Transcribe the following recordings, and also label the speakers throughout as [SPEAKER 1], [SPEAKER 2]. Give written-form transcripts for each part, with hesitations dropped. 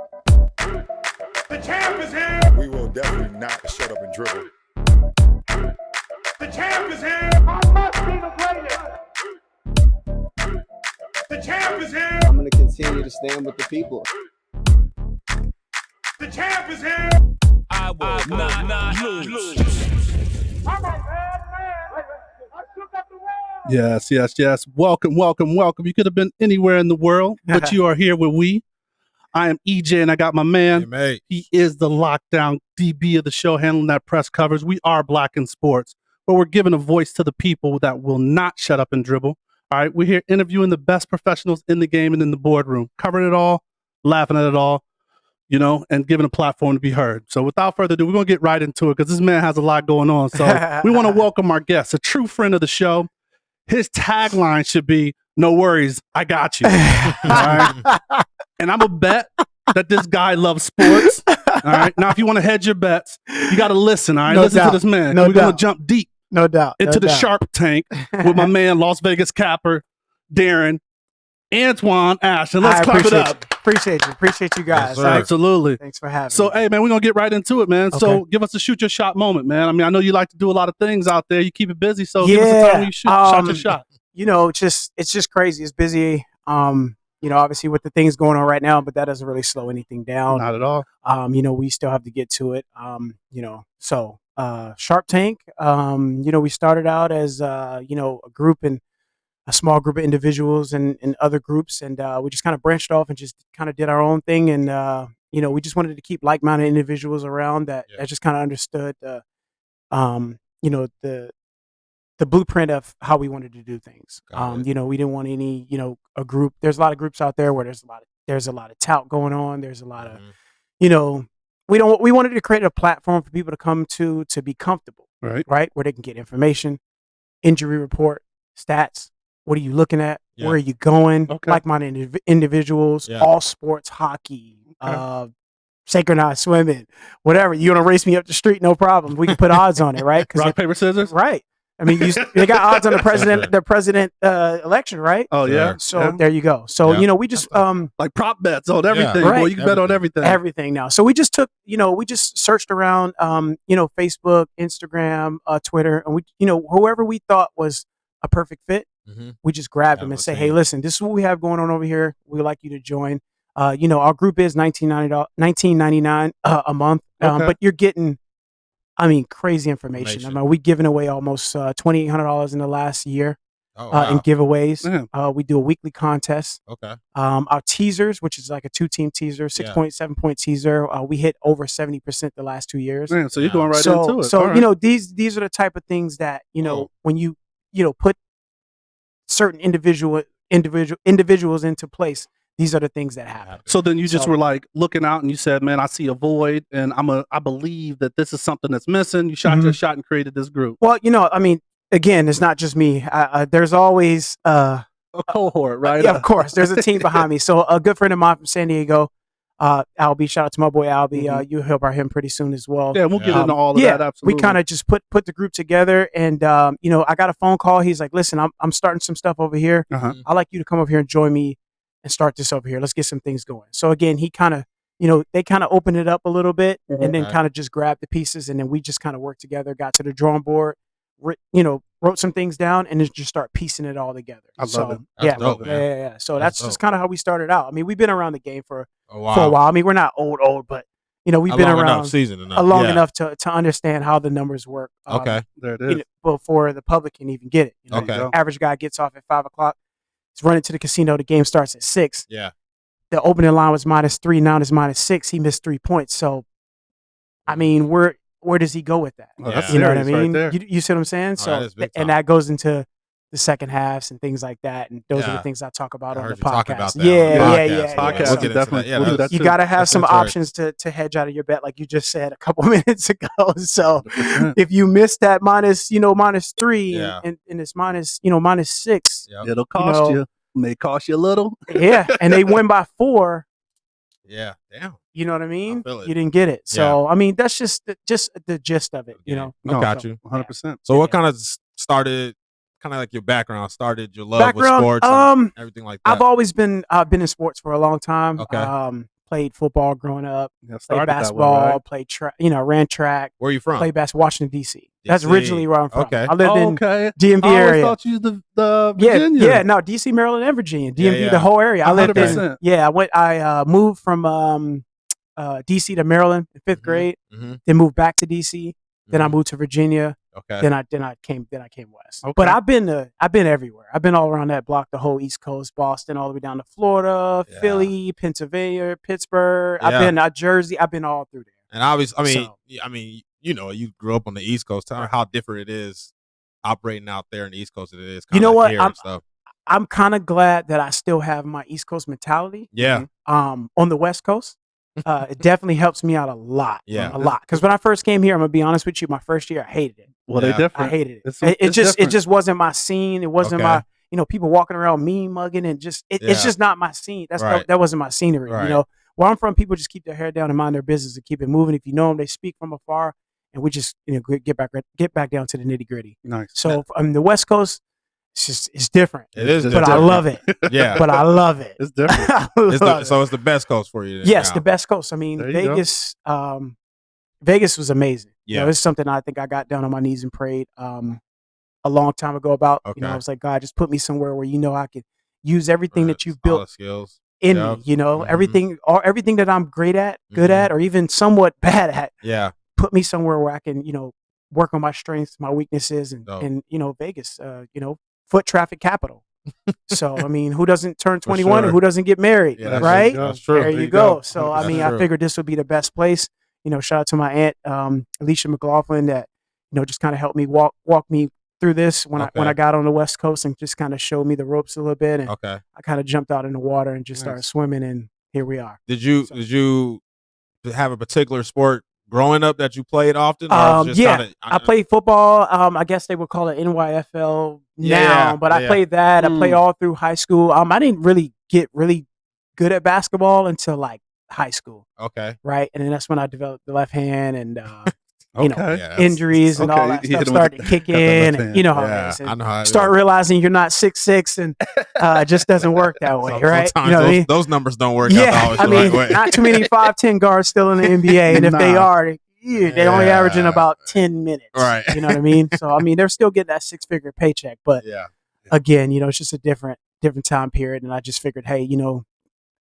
[SPEAKER 1] The champ is here.
[SPEAKER 2] We will definitely not shut up and dribble.
[SPEAKER 1] The champ is here. I must be the greatest. The champ is here.
[SPEAKER 3] I'm going to continue to stand with the people.
[SPEAKER 1] The champ is here.
[SPEAKER 4] I will not lose.
[SPEAKER 1] All right, man. I shook up the world.
[SPEAKER 5] Yes. Welcome. You could have been anywhere in the world, but you are here with we. I am EJ, and I got my man.
[SPEAKER 6] Hey, mate.
[SPEAKER 5] He is the lockdown DB of the show, handling that press coverage. We are Black in Sports, but we're giving a voice to the people that will not shut up and dribble. All right, we're here interviewing the best professionals in the game and in the boardroom, covering it all, laughing at it all, and giving a platform to be heard. So without further ado, we're going to get right into it because this man has a lot going on. So we want to welcome our guest, a true friend of the show. His tagline should be, "No worries, I got you." All right? And I'm a bet that this guy loves sports. All right. Now, if you want to hedge your bets, you got to listen. All right. Listen to this man. We're going to jump deep.
[SPEAKER 3] No doubt.
[SPEAKER 5] Into the SharpTank with my man, Las Vegas Capper, Darren, Darren Ashton. Let's clap it up.
[SPEAKER 3] Appreciate you guys.
[SPEAKER 6] Yes, sir.
[SPEAKER 5] Absolutely.
[SPEAKER 3] Thanks for having me.
[SPEAKER 5] So, hey, man, we're going to get right into it, man. Okay. So give us a shoot your shot moment, man. I mean, I know you like to do a lot of things out there. You keep it busy. So give us a time when you shot your shot.
[SPEAKER 3] It's just crazy. It's busy. Obviously with the things going on right now, but that doesn't really slow anything down.
[SPEAKER 5] Not at all.
[SPEAKER 3] We still have to get to it. SharpTank, we started out as, a group and a small group of individuals and other groups. And we just kind of branched off and just kind of did our own thing. And, we just wanted to keep like-minded individuals around that just kind of understood the blueprint of how we wanted to do things. We didn't want any, a group. There's a lot of groups out there where there's a lot of tout going on. There's a lot of, we wanted to create a platform for people to come to be comfortable, right? Where they can get information, injury report, stats. What are you looking at? Yeah. Where are you going? Okay. Like-minded individuals, all sports, hockey, synchronized swimming, whatever. You want to race me up the street? No problem. We can put odds on it, right?
[SPEAKER 5] Rock, paper, scissors?
[SPEAKER 3] Right. I mean, they got odds on the president election, right?
[SPEAKER 5] Oh yeah.
[SPEAKER 3] So there you go. So we just
[SPEAKER 5] like prop bets on everything. Right. Boy, you can bet on everything.
[SPEAKER 3] Everything now. So we just took, we just searched around, Facebook, Instagram, Twitter, and we, whoever we thought was a perfect fit, we just grabbed them and say, hey, listen, this is what we have going on over here. We'd like you to join. Our group is $19.99 a month, but you're getting, crazy information. We're giving away almost $2,800 in the last year in giveaways. We do a weekly contest.
[SPEAKER 6] Okay.
[SPEAKER 3] Our teasers, which is like a 2-team teaser, 6-point, 7-point teaser, we hit over 70% the last 2 years.
[SPEAKER 5] Man, so you're going right into it.
[SPEAKER 3] So, right. These are the type of things that, when you, put certain individuals into place, these are the things that happen.
[SPEAKER 5] So then you just were like looking out and you said, man, I see a void and I believe that this is something that's missing. You shot your shot and created this group.
[SPEAKER 3] Well, again, it's not just me. There's always
[SPEAKER 5] a cohort, right?
[SPEAKER 3] Yeah, of course. There's a team behind me. So a good friend of mine from San Diego, Albie, shout out to my boy Albie. You'll hear about him pretty soon as well.
[SPEAKER 5] Yeah, we'll get into all of that. Absolutely.
[SPEAKER 3] We kind of just put the group together and, I got a phone call. He's like, listen, I'm starting some stuff over here. I'd like you to come over here and join me and start this over here. Let's get some things going. So again, he kind of, they kind of opened it up a little bit and then kind of just grabbed the pieces. And then we just kind of worked together, got to the drawing board, wrote some things down and then just start piecing it all together.
[SPEAKER 5] I love it.
[SPEAKER 3] That's dope, yeah. So that's just kind of how we started out. We've been around the game for a while. We're not old, but we've been around long enough to understand how the numbers work.
[SPEAKER 5] There it is.
[SPEAKER 3] Before the public can even get it. The average guy gets off at 5:00. He's running to the casino. The game starts at 6.
[SPEAKER 6] Yeah.
[SPEAKER 3] The opening line was -3. Now it's -6. He missed 3 points. So, where does he go with that?
[SPEAKER 5] Well,
[SPEAKER 3] you know what I mean?
[SPEAKER 5] Right
[SPEAKER 3] you see what I'm saying? So, and that goes into the second halves and things like that. And those are the things I talk about on the podcast.
[SPEAKER 5] Podcast. Definitely.
[SPEAKER 3] You got to have some options to hedge out of your bet, like you just said a couple minutes ago. So if you miss that -3 and it's -6,
[SPEAKER 5] it'll cost you. May cost you a little.
[SPEAKER 3] Yeah. And they win by 4.
[SPEAKER 6] Yeah. Damn.
[SPEAKER 3] You know what I mean? You didn't get it. So, that's just the gist of it,
[SPEAKER 6] I got you.
[SPEAKER 5] 100%.
[SPEAKER 6] So what kind of started, kind of like your background, started your love with sports and everything like that?
[SPEAKER 3] I've always been in sports for a long time.
[SPEAKER 6] Okay.
[SPEAKER 3] played football growing up,
[SPEAKER 5] Yeah,
[SPEAKER 3] played
[SPEAKER 5] started that way,
[SPEAKER 3] basketball,
[SPEAKER 5] right?
[SPEAKER 3] played track, ran track,
[SPEAKER 6] Where are you from?
[SPEAKER 3] played basketball, Washington D.C. That's
[SPEAKER 6] DC.
[SPEAKER 3] originally where I'm from.
[SPEAKER 6] Okay.
[SPEAKER 3] I lived in
[SPEAKER 5] Okay.
[SPEAKER 3] DMV
[SPEAKER 5] I always
[SPEAKER 3] area.
[SPEAKER 5] thought you was the Virginia.
[SPEAKER 3] Yeah, no, DC, Maryland, and Virginia. DMV,
[SPEAKER 6] yeah.
[SPEAKER 3] the whole area. I lived in.
[SPEAKER 5] 100%.
[SPEAKER 3] Yeah, I moved from DC to Maryland in 5th grade.
[SPEAKER 6] Mhm.
[SPEAKER 3] Then moved back to DC. Then I
[SPEAKER 6] Mhm.
[SPEAKER 3] moved to Virginia.
[SPEAKER 6] Okay.
[SPEAKER 3] Then I came west.
[SPEAKER 5] Okay.
[SPEAKER 3] But I've been everywhere. I've been all around that block, the whole East Coast, Boston, all the way down to Florida,
[SPEAKER 6] Yeah.
[SPEAKER 3] Philly, Pennsylvania, Pittsburgh.
[SPEAKER 6] Yeah.
[SPEAKER 3] I've been Jersey. I've been all through there.
[SPEAKER 6] And obviously,
[SPEAKER 3] So-
[SPEAKER 6] you grew up on the East Coast. Tell me how different it is operating out there in the East Coast than it is.
[SPEAKER 3] You know
[SPEAKER 6] kinda
[SPEAKER 3] what?
[SPEAKER 6] here and stuff.
[SPEAKER 3] I'm kind of glad that I still have my East Coast mentality.
[SPEAKER 6] Yeah.
[SPEAKER 3] On the West Coast. It definitely helps me out a lot.
[SPEAKER 6] Yeah.
[SPEAKER 3] A lot. Because when I first came here, I'm gonna be honest with you, my first year I hated it.
[SPEAKER 5] Well,
[SPEAKER 6] Yeah.
[SPEAKER 5] they different.
[SPEAKER 3] I hated it.
[SPEAKER 5] It's
[SPEAKER 3] It
[SPEAKER 5] different.
[SPEAKER 3] just wasn't my scene. It wasn't
[SPEAKER 6] Okay.
[SPEAKER 3] my people walking around mean mugging and just it's
[SPEAKER 6] Yeah.
[SPEAKER 3] just not my scene.
[SPEAKER 6] Right.
[SPEAKER 3] That wasn't my scenery.
[SPEAKER 6] Right.
[SPEAKER 3] Where I'm from, people just keep their hair down and mind their business and keep it moving. If you know them, they speak from afar, and we just get back down to the nitty gritty.
[SPEAKER 5] Nice.
[SPEAKER 3] So the West Coast, it's different.
[SPEAKER 6] It is
[SPEAKER 3] but
[SPEAKER 6] different.
[SPEAKER 3] I love it.
[SPEAKER 6] Yeah.
[SPEAKER 3] But I love it.
[SPEAKER 5] It's different.
[SPEAKER 3] I love it.
[SPEAKER 6] So it's the best coast for you. Then,
[SPEAKER 3] Yes,
[SPEAKER 6] now.
[SPEAKER 3] the best coast. I mean,
[SPEAKER 5] There you go.
[SPEAKER 3] Vegas. Vegas was amazing.
[SPEAKER 6] Yeah.
[SPEAKER 3] It's something I think I got down on my knees and prayed a long time ago about.
[SPEAKER 6] Okay.
[SPEAKER 3] I was like, God, just put me somewhere where I can use everything
[SPEAKER 6] Right.
[SPEAKER 3] that you've
[SPEAKER 6] All the
[SPEAKER 3] built
[SPEAKER 6] skills.
[SPEAKER 3] in
[SPEAKER 6] Yeah.
[SPEAKER 3] me.
[SPEAKER 6] Mhm.
[SPEAKER 3] Everything that I'm great at, good
[SPEAKER 6] Mhm.
[SPEAKER 3] at, or even somewhat bad at.
[SPEAKER 6] Yeah.
[SPEAKER 3] Put me somewhere where I can, work on my strengths, my weaknesses, and
[SPEAKER 6] Dope.
[SPEAKER 3] Vegas, foot traffic capital. So I mean, who doesn't turn
[SPEAKER 6] For
[SPEAKER 3] 21
[SPEAKER 6] sure.
[SPEAKER 3] and who doesn't get married,
[SPEAKER 6] Yeah, that's
[SPEAKER 3] right?
[SPEAKER 5] true.
[SPEAKER 6] That's true.
[SPEAKER 3] There
[SPEAKER 5] There
[SPEAKER 3] you
[SPEAKER 5] you
[SPEAKER 3] go.
[SPEAKER 5] go.
[SPEAKER 3] So I
[SPEAKER 6] That's
[SPEAKER 3] mean,
[SPEAKER 6] true.
[SPEAKER 3] I figured this would be the best place. Shout out to my aunt, Alicia McLaughlin, that just kind of helped me walk me through this when
[SPEAKER 6] Okay.
[SPEAKER 3] I got on the West Coast and just kind of showed me the ropes a little bit, and
[SPEAKER 6] Okay.
[SPEAKER 3] I kind of jumped out in the water and just
[SPEAKER 5] Nice.
[SPEAKER 3] started swimming, and here we are.
[SPEAKER 6] Did you have a particular sport growing up that you played often? Or just
[SPEAKER 3] Yeah,
[SPEAKER 6] kinda,
[SPEAKER 3] I played football. I guess they would call it NYFL now,
[SPEAKER 6] Yeah,
[SPEAKER 3] but I
[SPEAKER 6] yeah.
[SPEAKER 3] played that. I played
[SPEAKER 5] Mm.
[SPEAKER 3] all through high school. I didn't really get really good at basketball until like high school,
[SPEAKER 6] Okay.
[SPEAKER 3] right? And then that's when I developed the left hand and
[SPEAKER 5] Okay.
[SPEAKER 6] Yeah, that's-
[SPEAKER 3] injuries and all
[SPEAKER 5] Okay,
[SPEAKER 3] that
[SPEAKER 5] you
[SPEAKER 3] stuff
[SPEAKER 5] hit him with
[SPEAKER 3] started
[SPEAKER 5] the-
[SPEAKER 3] to kick
[SPEAKER 5] got that left
[SPEAKER 3] in, and
[SPEAKER 5] hand.
[SPEAKER 3] you know how
[SPEAKER 6] Yeah,
[SPEAKER 3] it is. And
[SPEAKER 6] I know how it
[SPEAKER 3] start
[SPEAKER 6] is.
[SPEAKER 3] realizing you're not 6'6", and it just doesn't work that way, right?
[SPEAKER 6] Sometimes
[SPEAKER 3] You know what I mean?
[SPEAKER 6] those numbers don't work
[SPEAKER 3] Yeah,
[SPEAKER 6] out always
[SPEAKER 3] I
[SPEAKER 6] the
[SPEAKER 3] mean,
[SPEAKER 6] right way.
[SPEAKER 3] not too many 5'10" guards still in the NBA, and if they
[SPEAKER 5] Nah.
[SPEAKER 3] are, they only
[SPEAKER 6] Yeah.
[SPEAKER 3] averaging about 10 minutes.
[SPEAKER 6] Right.
[SPEAKER 3] You know what I mean? So I mean, they're still getting that 6-figure paycheck, but
[SPEAKER 6] Yeah.
[SPEAKER 3] again, it's just a different time period, and I just figured, hey,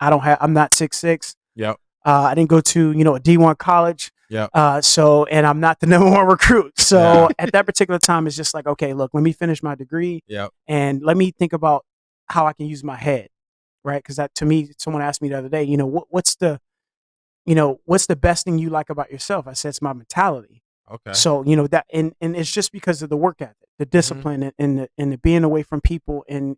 [SPEAKER 3] I'm not 6'6".
[SPEAKER 6] Yep.
[SPEAKER 3] I didn't go to a D1 college.
[SPEAKER 6] Yep.
[SPEAKER 3] And I'm not the number one recruit. So
[SPEAKER 6] Yeah.
[SPEAKER 3] at that particular time, it's just like, okay, look, let me finish my degree,
[SPEAKER 6] Yep.
[SPEAKER 3] and let me think about how I can use my head, right? Because that, to me, someone asked me the other day, what's the best thing you like about yourself? I said it's my mentality.
[SPEAKER 6] Okay.
[SPEAKER 3] So that, and it's just because of the work ethic, the discipline, and the being away from people, and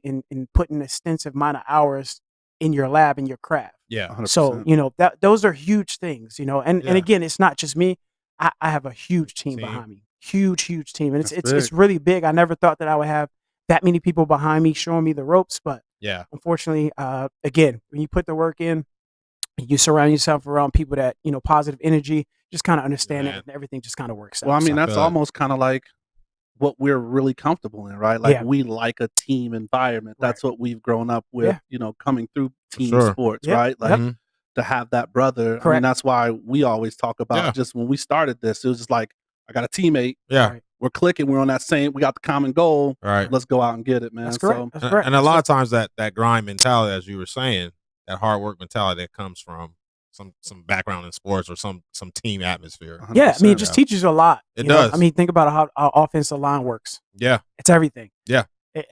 [SPEAKER 3] putting an extensive amount of hours in your lab and your craft.
[SPEAKER 6] Yeah.
[SPEAKER 5] 100%.
[SPEAKER 3] So that those are huge things, and
[SPEAKER 6] Yeah.
[SPEAKER 3] again, it's not just me. I have a huge team
[SPEAKER 6] Team.
[SPEAKER 3] behind me, huge team, and
[SPEAKER 5] That's
[SPEAKER 3] it's really big. I never thought that I would have that many people behind me showing me the ropes, but
[SPEAKER 6] Yeah.
[SPEAKER 3] unfortunately, again, when you put the work in, you surround yourself around people that positive energy, just kind of understand
[SPEAKER 6] Man.
[SPEAKER 3] it, and everything just kind of works out.
[SPEAKER 5] Well, I mean,
[SPEAKER 6] I
[SPEAKER 5] that's
[SPEAKER 6] feel it.
[SPEAKER 5] almost kind of like what we're really comfortable in, right? Like
[SPEAKER 3] Yeah.
[SPEAKER 5] we like a team environment.
[SPEAKER 3] Right.
[SPEAKER 5] That's what we've grown up with, coming through team
[SPEAKER 6] sure.
[SPEAKER 5] sports,
[SPEAKER 3] Yeah.
[SPEAKER 5] right? Like
[SPEAKER 6] Mhm.
[SPEAKER 5] to have that brother. I mean,
[SPEAKER 3] Correct.
[SPEAKER 5] that's why we always talk about
[SPEAKER 6] Yeah.
[SPEAKER 5] just when we started this, it was just like, I got a teammate.
[SPEAKER 6] Yeah.
[SPEAKER 3] Right.
[SPEAKER 5] We're clicking. We're on that same, we got the common goal.
[SPEAKER 6] All right.
[SPEAKER 5] Let's go out and get it, man.
[SPEAKER 3] That's correct.
[SPEAKER 5] So,
[SPEAKER 3] That's correct.
[SPEAKER 6] And a lot of times that grind mentality, as you were saying, that hard work mentality that comes from some background in sports or some team atmosphere.
[SPEAKER 5] 100%.
[SPEAKER 3] Yeah, I mean, it just teaches you a lot.
[SPEAKER 6] It
[SPEAKER 3] you know?
[SPEAKER 6] does.
[SPEAKER 3] I mean, think about how our offensive line works.
[SPEAKER 6] Yeah.
[SPEAKER 3] It's everything.
[SPEAKER 6] Yeah.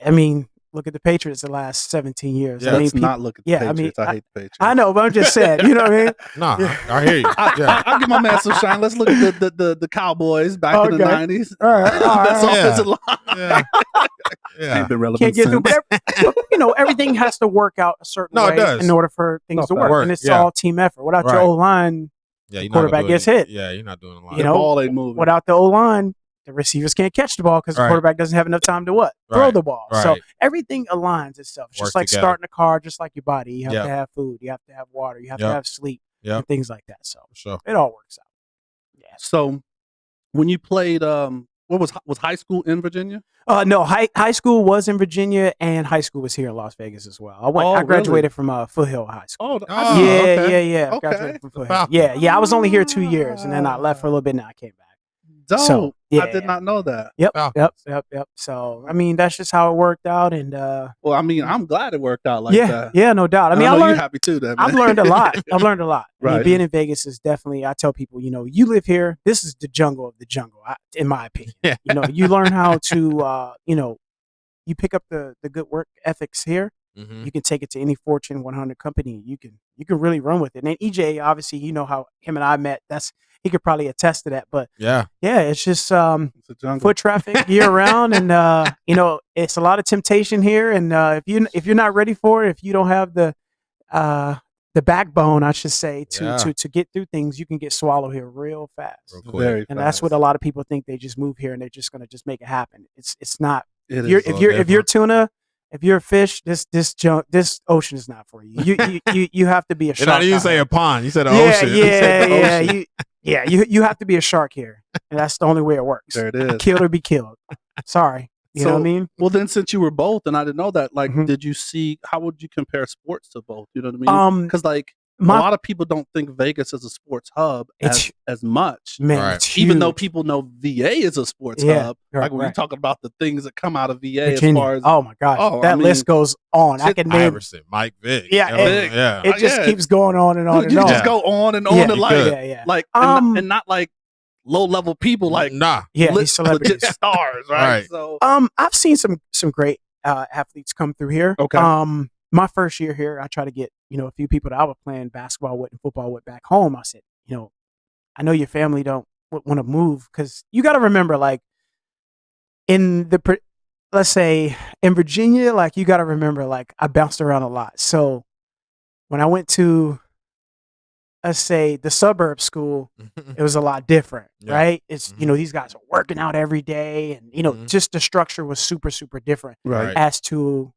[SPEAKER 3] I mean, look at the Patriots the last 17 years.
[SPEAKER 6] Yeah.
[SPEAKER 3] I mean,
[SPEAKER 5] Let's not look at the
[SPEAKER 3] yeah, I mean,
[SPEAKER 5] Patriots. I hate the Patriots.
[SPEAKER 3] I know, but I'm just saying. You know what I mean?
[SPEAKER 6] Nah,
[SPEAKER 3] Yeah.
[SPEAKER 6] I hear you. Yeah.
[SPEAKER 5] I'll give my man some shine. Let's look at the Cowboys back in the
[SPEAKER 3] Okay.
[SPEAKER 5] 90s.
[SPEAKER 3] All right.
[SPEAKER 5] That's
[SPEAKER 6] Yeah.
[SPEAKER 5] offensive line.
[SPEAKER 6] Yeah. Yeah.
[SPEAKER 5] Ain't been relevant
[SPEAKER 3] Can't get through,
[SPEAKER 5] since.
[SPEAKER 3] but everything has to work out a certain
[SPEAKER 6] No, it
[SPEAKER 3] way
[SPEAKER 6] does.
[SPEAKER 3] in order for things
[SPEAKER 5] No,
[SPEAKER 3] to
[SPEAKER 5] fact.
[SPEAKER 3] work.
[SPEAKER 6] Work,
[SPEAKER 3] And it's
[SPEAKER 6] yeah.
[SPEAKER 3] all team effort. Without your
[SPEAKER 6] Right.
[SPEAKER 3] O line,
[SPEAKER 6] Yeah.
[SPEAKER 3] the
[SPEAKER 6] You're not gonna
[SPEAKER 3] quarterback
[SPEAKER 6] do
[SPEAKER 3] gets
[SPEAKER 6] any-
[SPEAKER 3] hit.
[SPEAKER 6] Yeah. You're not doing a lot.
[SPEAKER 3] You
[SPEAKER 5] The
[SPEAKER 3] know,
[SPEAKER 5] ball ain't moving.
[SPEAKER 3] without the O line, the receivers can't catch the ball because the
[SPEAKER 6] Right.
[SPEAKER 3] quarterback doesn't have enough time to what? Throw
[SPEAKER 6] Right.
[SPEAKER 3] the ball. So
[SPEAKER 6] Right.
[SPEAKER 3] everything aligns itself. It's
[SPEAKER 6] Work
[SPEAKER 3] just like
[SPEAKER 6] together.
[SPEAKER 3] starting a car, just like your body. You have
[SPEAKER 6] Yep.
[SPEAKER 3] to have food. You have to have water. You have
[SPEAKER 6] Yep.
[SPEAKER 3] to have sleep
[SPEAKER 6] Yep.
[SPEAKER 3] and things like that. So
[SPEAKER 6] For sure.
[SPEAKER 3] it all works out. Yeah.
[SPEAKER 5] So when you played what was high school in Virginia?
[SPEAKER 3] No, high school was in Virginia, and high school was here in Las Vegas as well.
[SPEAKER 5] Oh,
[SPEAKER 3] I graduated
[SPEAKER 5] really?
[SPEAKER 3] from Foothill High School.
[SPEAKER 5] Oh,
[SPEAKER 3] Yeah.
[SPEAKER 5] Okay.
[SPEAKER 3] Graduated from Foothill. Yeah. I was only here 2 years, and then I left for a little bit, and I came back.
[SPEAKER 5] Dope.
[SPEAKER 3] So,
[SPEAKER 5] I did not know that.
[SPEAKER 3] Yep.
[SPEAKER 6] Wow.
[SPEAKER 3] Yep. So, I mean, that's just how it worked out, and
[SPEAKER 5] Well, I mean, I'm glad it worked out like
[SPEAKER 3] yeah,
[SPEAKER 5] that.
[SPEAKER 3] yeah, no doubt. I mean,
[SPEAKER 5] know
[SPEAKER 3] I
[SPEAKER 5] you're
[SPEAKER 3] learned.
[SPEAKER 5] happy too, then.
[SPEAKER 3] I've learned a lot. I mean,
[SPEAKER 5] Right.
[SPEAKER 3] being in Vegas is definitely. I tell people, you live here. This is the jungle of the jungle, in my opinion.
[SPEAKER 6] Yeah.
[SPEAKER 3] You learn how to, you pick up the good work ethics here.
[SPEAKER 6] Mhm.
[SPEAKER 3] You can take it to any Fortune 100 company. You can really run with it. And EJ, obviously, how him and I met. He could probably attest to that. But
[SPEAKER 6] Yeah.
[SPEAKER 3] it's just
[SPEAKER 5] It's a jungle.
[SPEAKER 3] foot traffic year round, and it's a lot of temptation here. And if you're not ready for it, if you don't have the backbone, I should say, to get through things, you can get swallowed here real fast.
[SPEAKER 6] Real quick.
[SPEAKER 5] Very
[SPEAKER 3] And that's what a lot of people think. They just move here and they're just gonna just make it happen. It's not.
[SPEAKER 5] It
[SPEAKER 3] If you're
[SPEAKER 5] is.
[SPEAKER 3] if you're tuna, if you're a fish, this ocean is not for you. You have to be a
[SPEAKER 6] And
[SPEAKER 3] shark.
[SPEAKER 6] now you
[SPEAKER 3] out
[SPEAKER 6] say
[SPEAKER 3] here.
[SPEAKER 6] a pond. You said an
[SPEAKER 3] Yeah,
[SPEAKER 6] ocean.
[SPEAKER 3] yeah. You have to be a shark here, and that's the only way it works.
[SPEAKER 5] There it is.
[SPEAKER 3] Killed or be killed. Sorry, you know what I mean.
[SPEAKER 5] Well, then since you were both, and I didn't know that, like,
[SPEAKER 3] Mhm.
[SPEAKER 5] did you see? How would you compare sports to both? You know what I mean? Because like a
[SPEAKER 3] My
[SPEAKER 5] lot of people don't think Vegas is a sports hub
[SPEAKER 3] It's-
[SPEAKER 5] as much.
[SPEAKER 3] man,
[SPEAKER 6] Right.
[SPEAKER 3] it's
[SPEAKER 5] Even though
[SPEAKER 3] huge.
[SPEAKER 5] people know VA is a sports
[SPEAKER 3] Yeah,
[SPEAKER 5] hub,
[SPEAKER 3] right,
[SPEAKER 5] like when you're
[SPEAKER 3] right.
[SPEAKER 5] talking about the things that come out of VA
[SPEAKER 3] Virginia.
[SPEAKER 5] as far as
[SPEAKER 3] Oh my gosh,
[SPEAKER 5] Oh,
[SPEAKER 3] that
[SPEAKER 5] I mean,
[SPEAKER 3] list goes on. I
[SPEAKER 5] shit,
[SPEAKER 3] can name.
[SPEAKER 6] Iverson, Mike Vick.
[SPEAKER 3] Yeah,
[SPEAKER 5] Vick.
[SPEAKER 6] yeah.
[SPEAKER 3] It just
[SPEAKER 5] yeah.
[SPEAKER 3] keeps going on and on and
[SPEAKER 5] you
[SPEAKER 3] on.
[SPEAKER 5] just go on and on
[SPEAKER 3] Yeah,
[SPEAKER 5] and
[SPEAKER 6] you
[SPEAKER 5] like
[SPEAKER 6] could.
[SPEAKER 3] Yeah.
[SPEAKER 5] like and not like low level people like
[SPEAKER 6] nah.
[SPEAKER 3] Yeah,
[SPEAKER 5] lit-
[SPEAKER 3] these celebrities.
[SPEAKER 5] legit stars, right?
[SPEAKER 6] Right.
[SPEAKER 5] So
[SPEAKER 3] I've seen some great athletes come through here.
[SPEAKER 5] Okay.
[SPEAKER 3] My first year here, I tried to get a few people that I was playing basketball with and football with back home. I said, I know your family don't want to move, because you got to remember, like let's say in Virginia, like you got to remember, like I bounced around a lot. So when I went to, let's say, the suburb school, it was a lot different,
[SPEAKER 6] Yeah.
[SPEAKER 3] right? It's
[SPEAKER 6] Mhm.
[SPEAKER 3] these guys are working out every day, and
[SPEAKER 6] Mhm.
[SPEAKER 3] just the structure was super super different
[SPEAKER 6] Right.
[SPEAKER 3] as to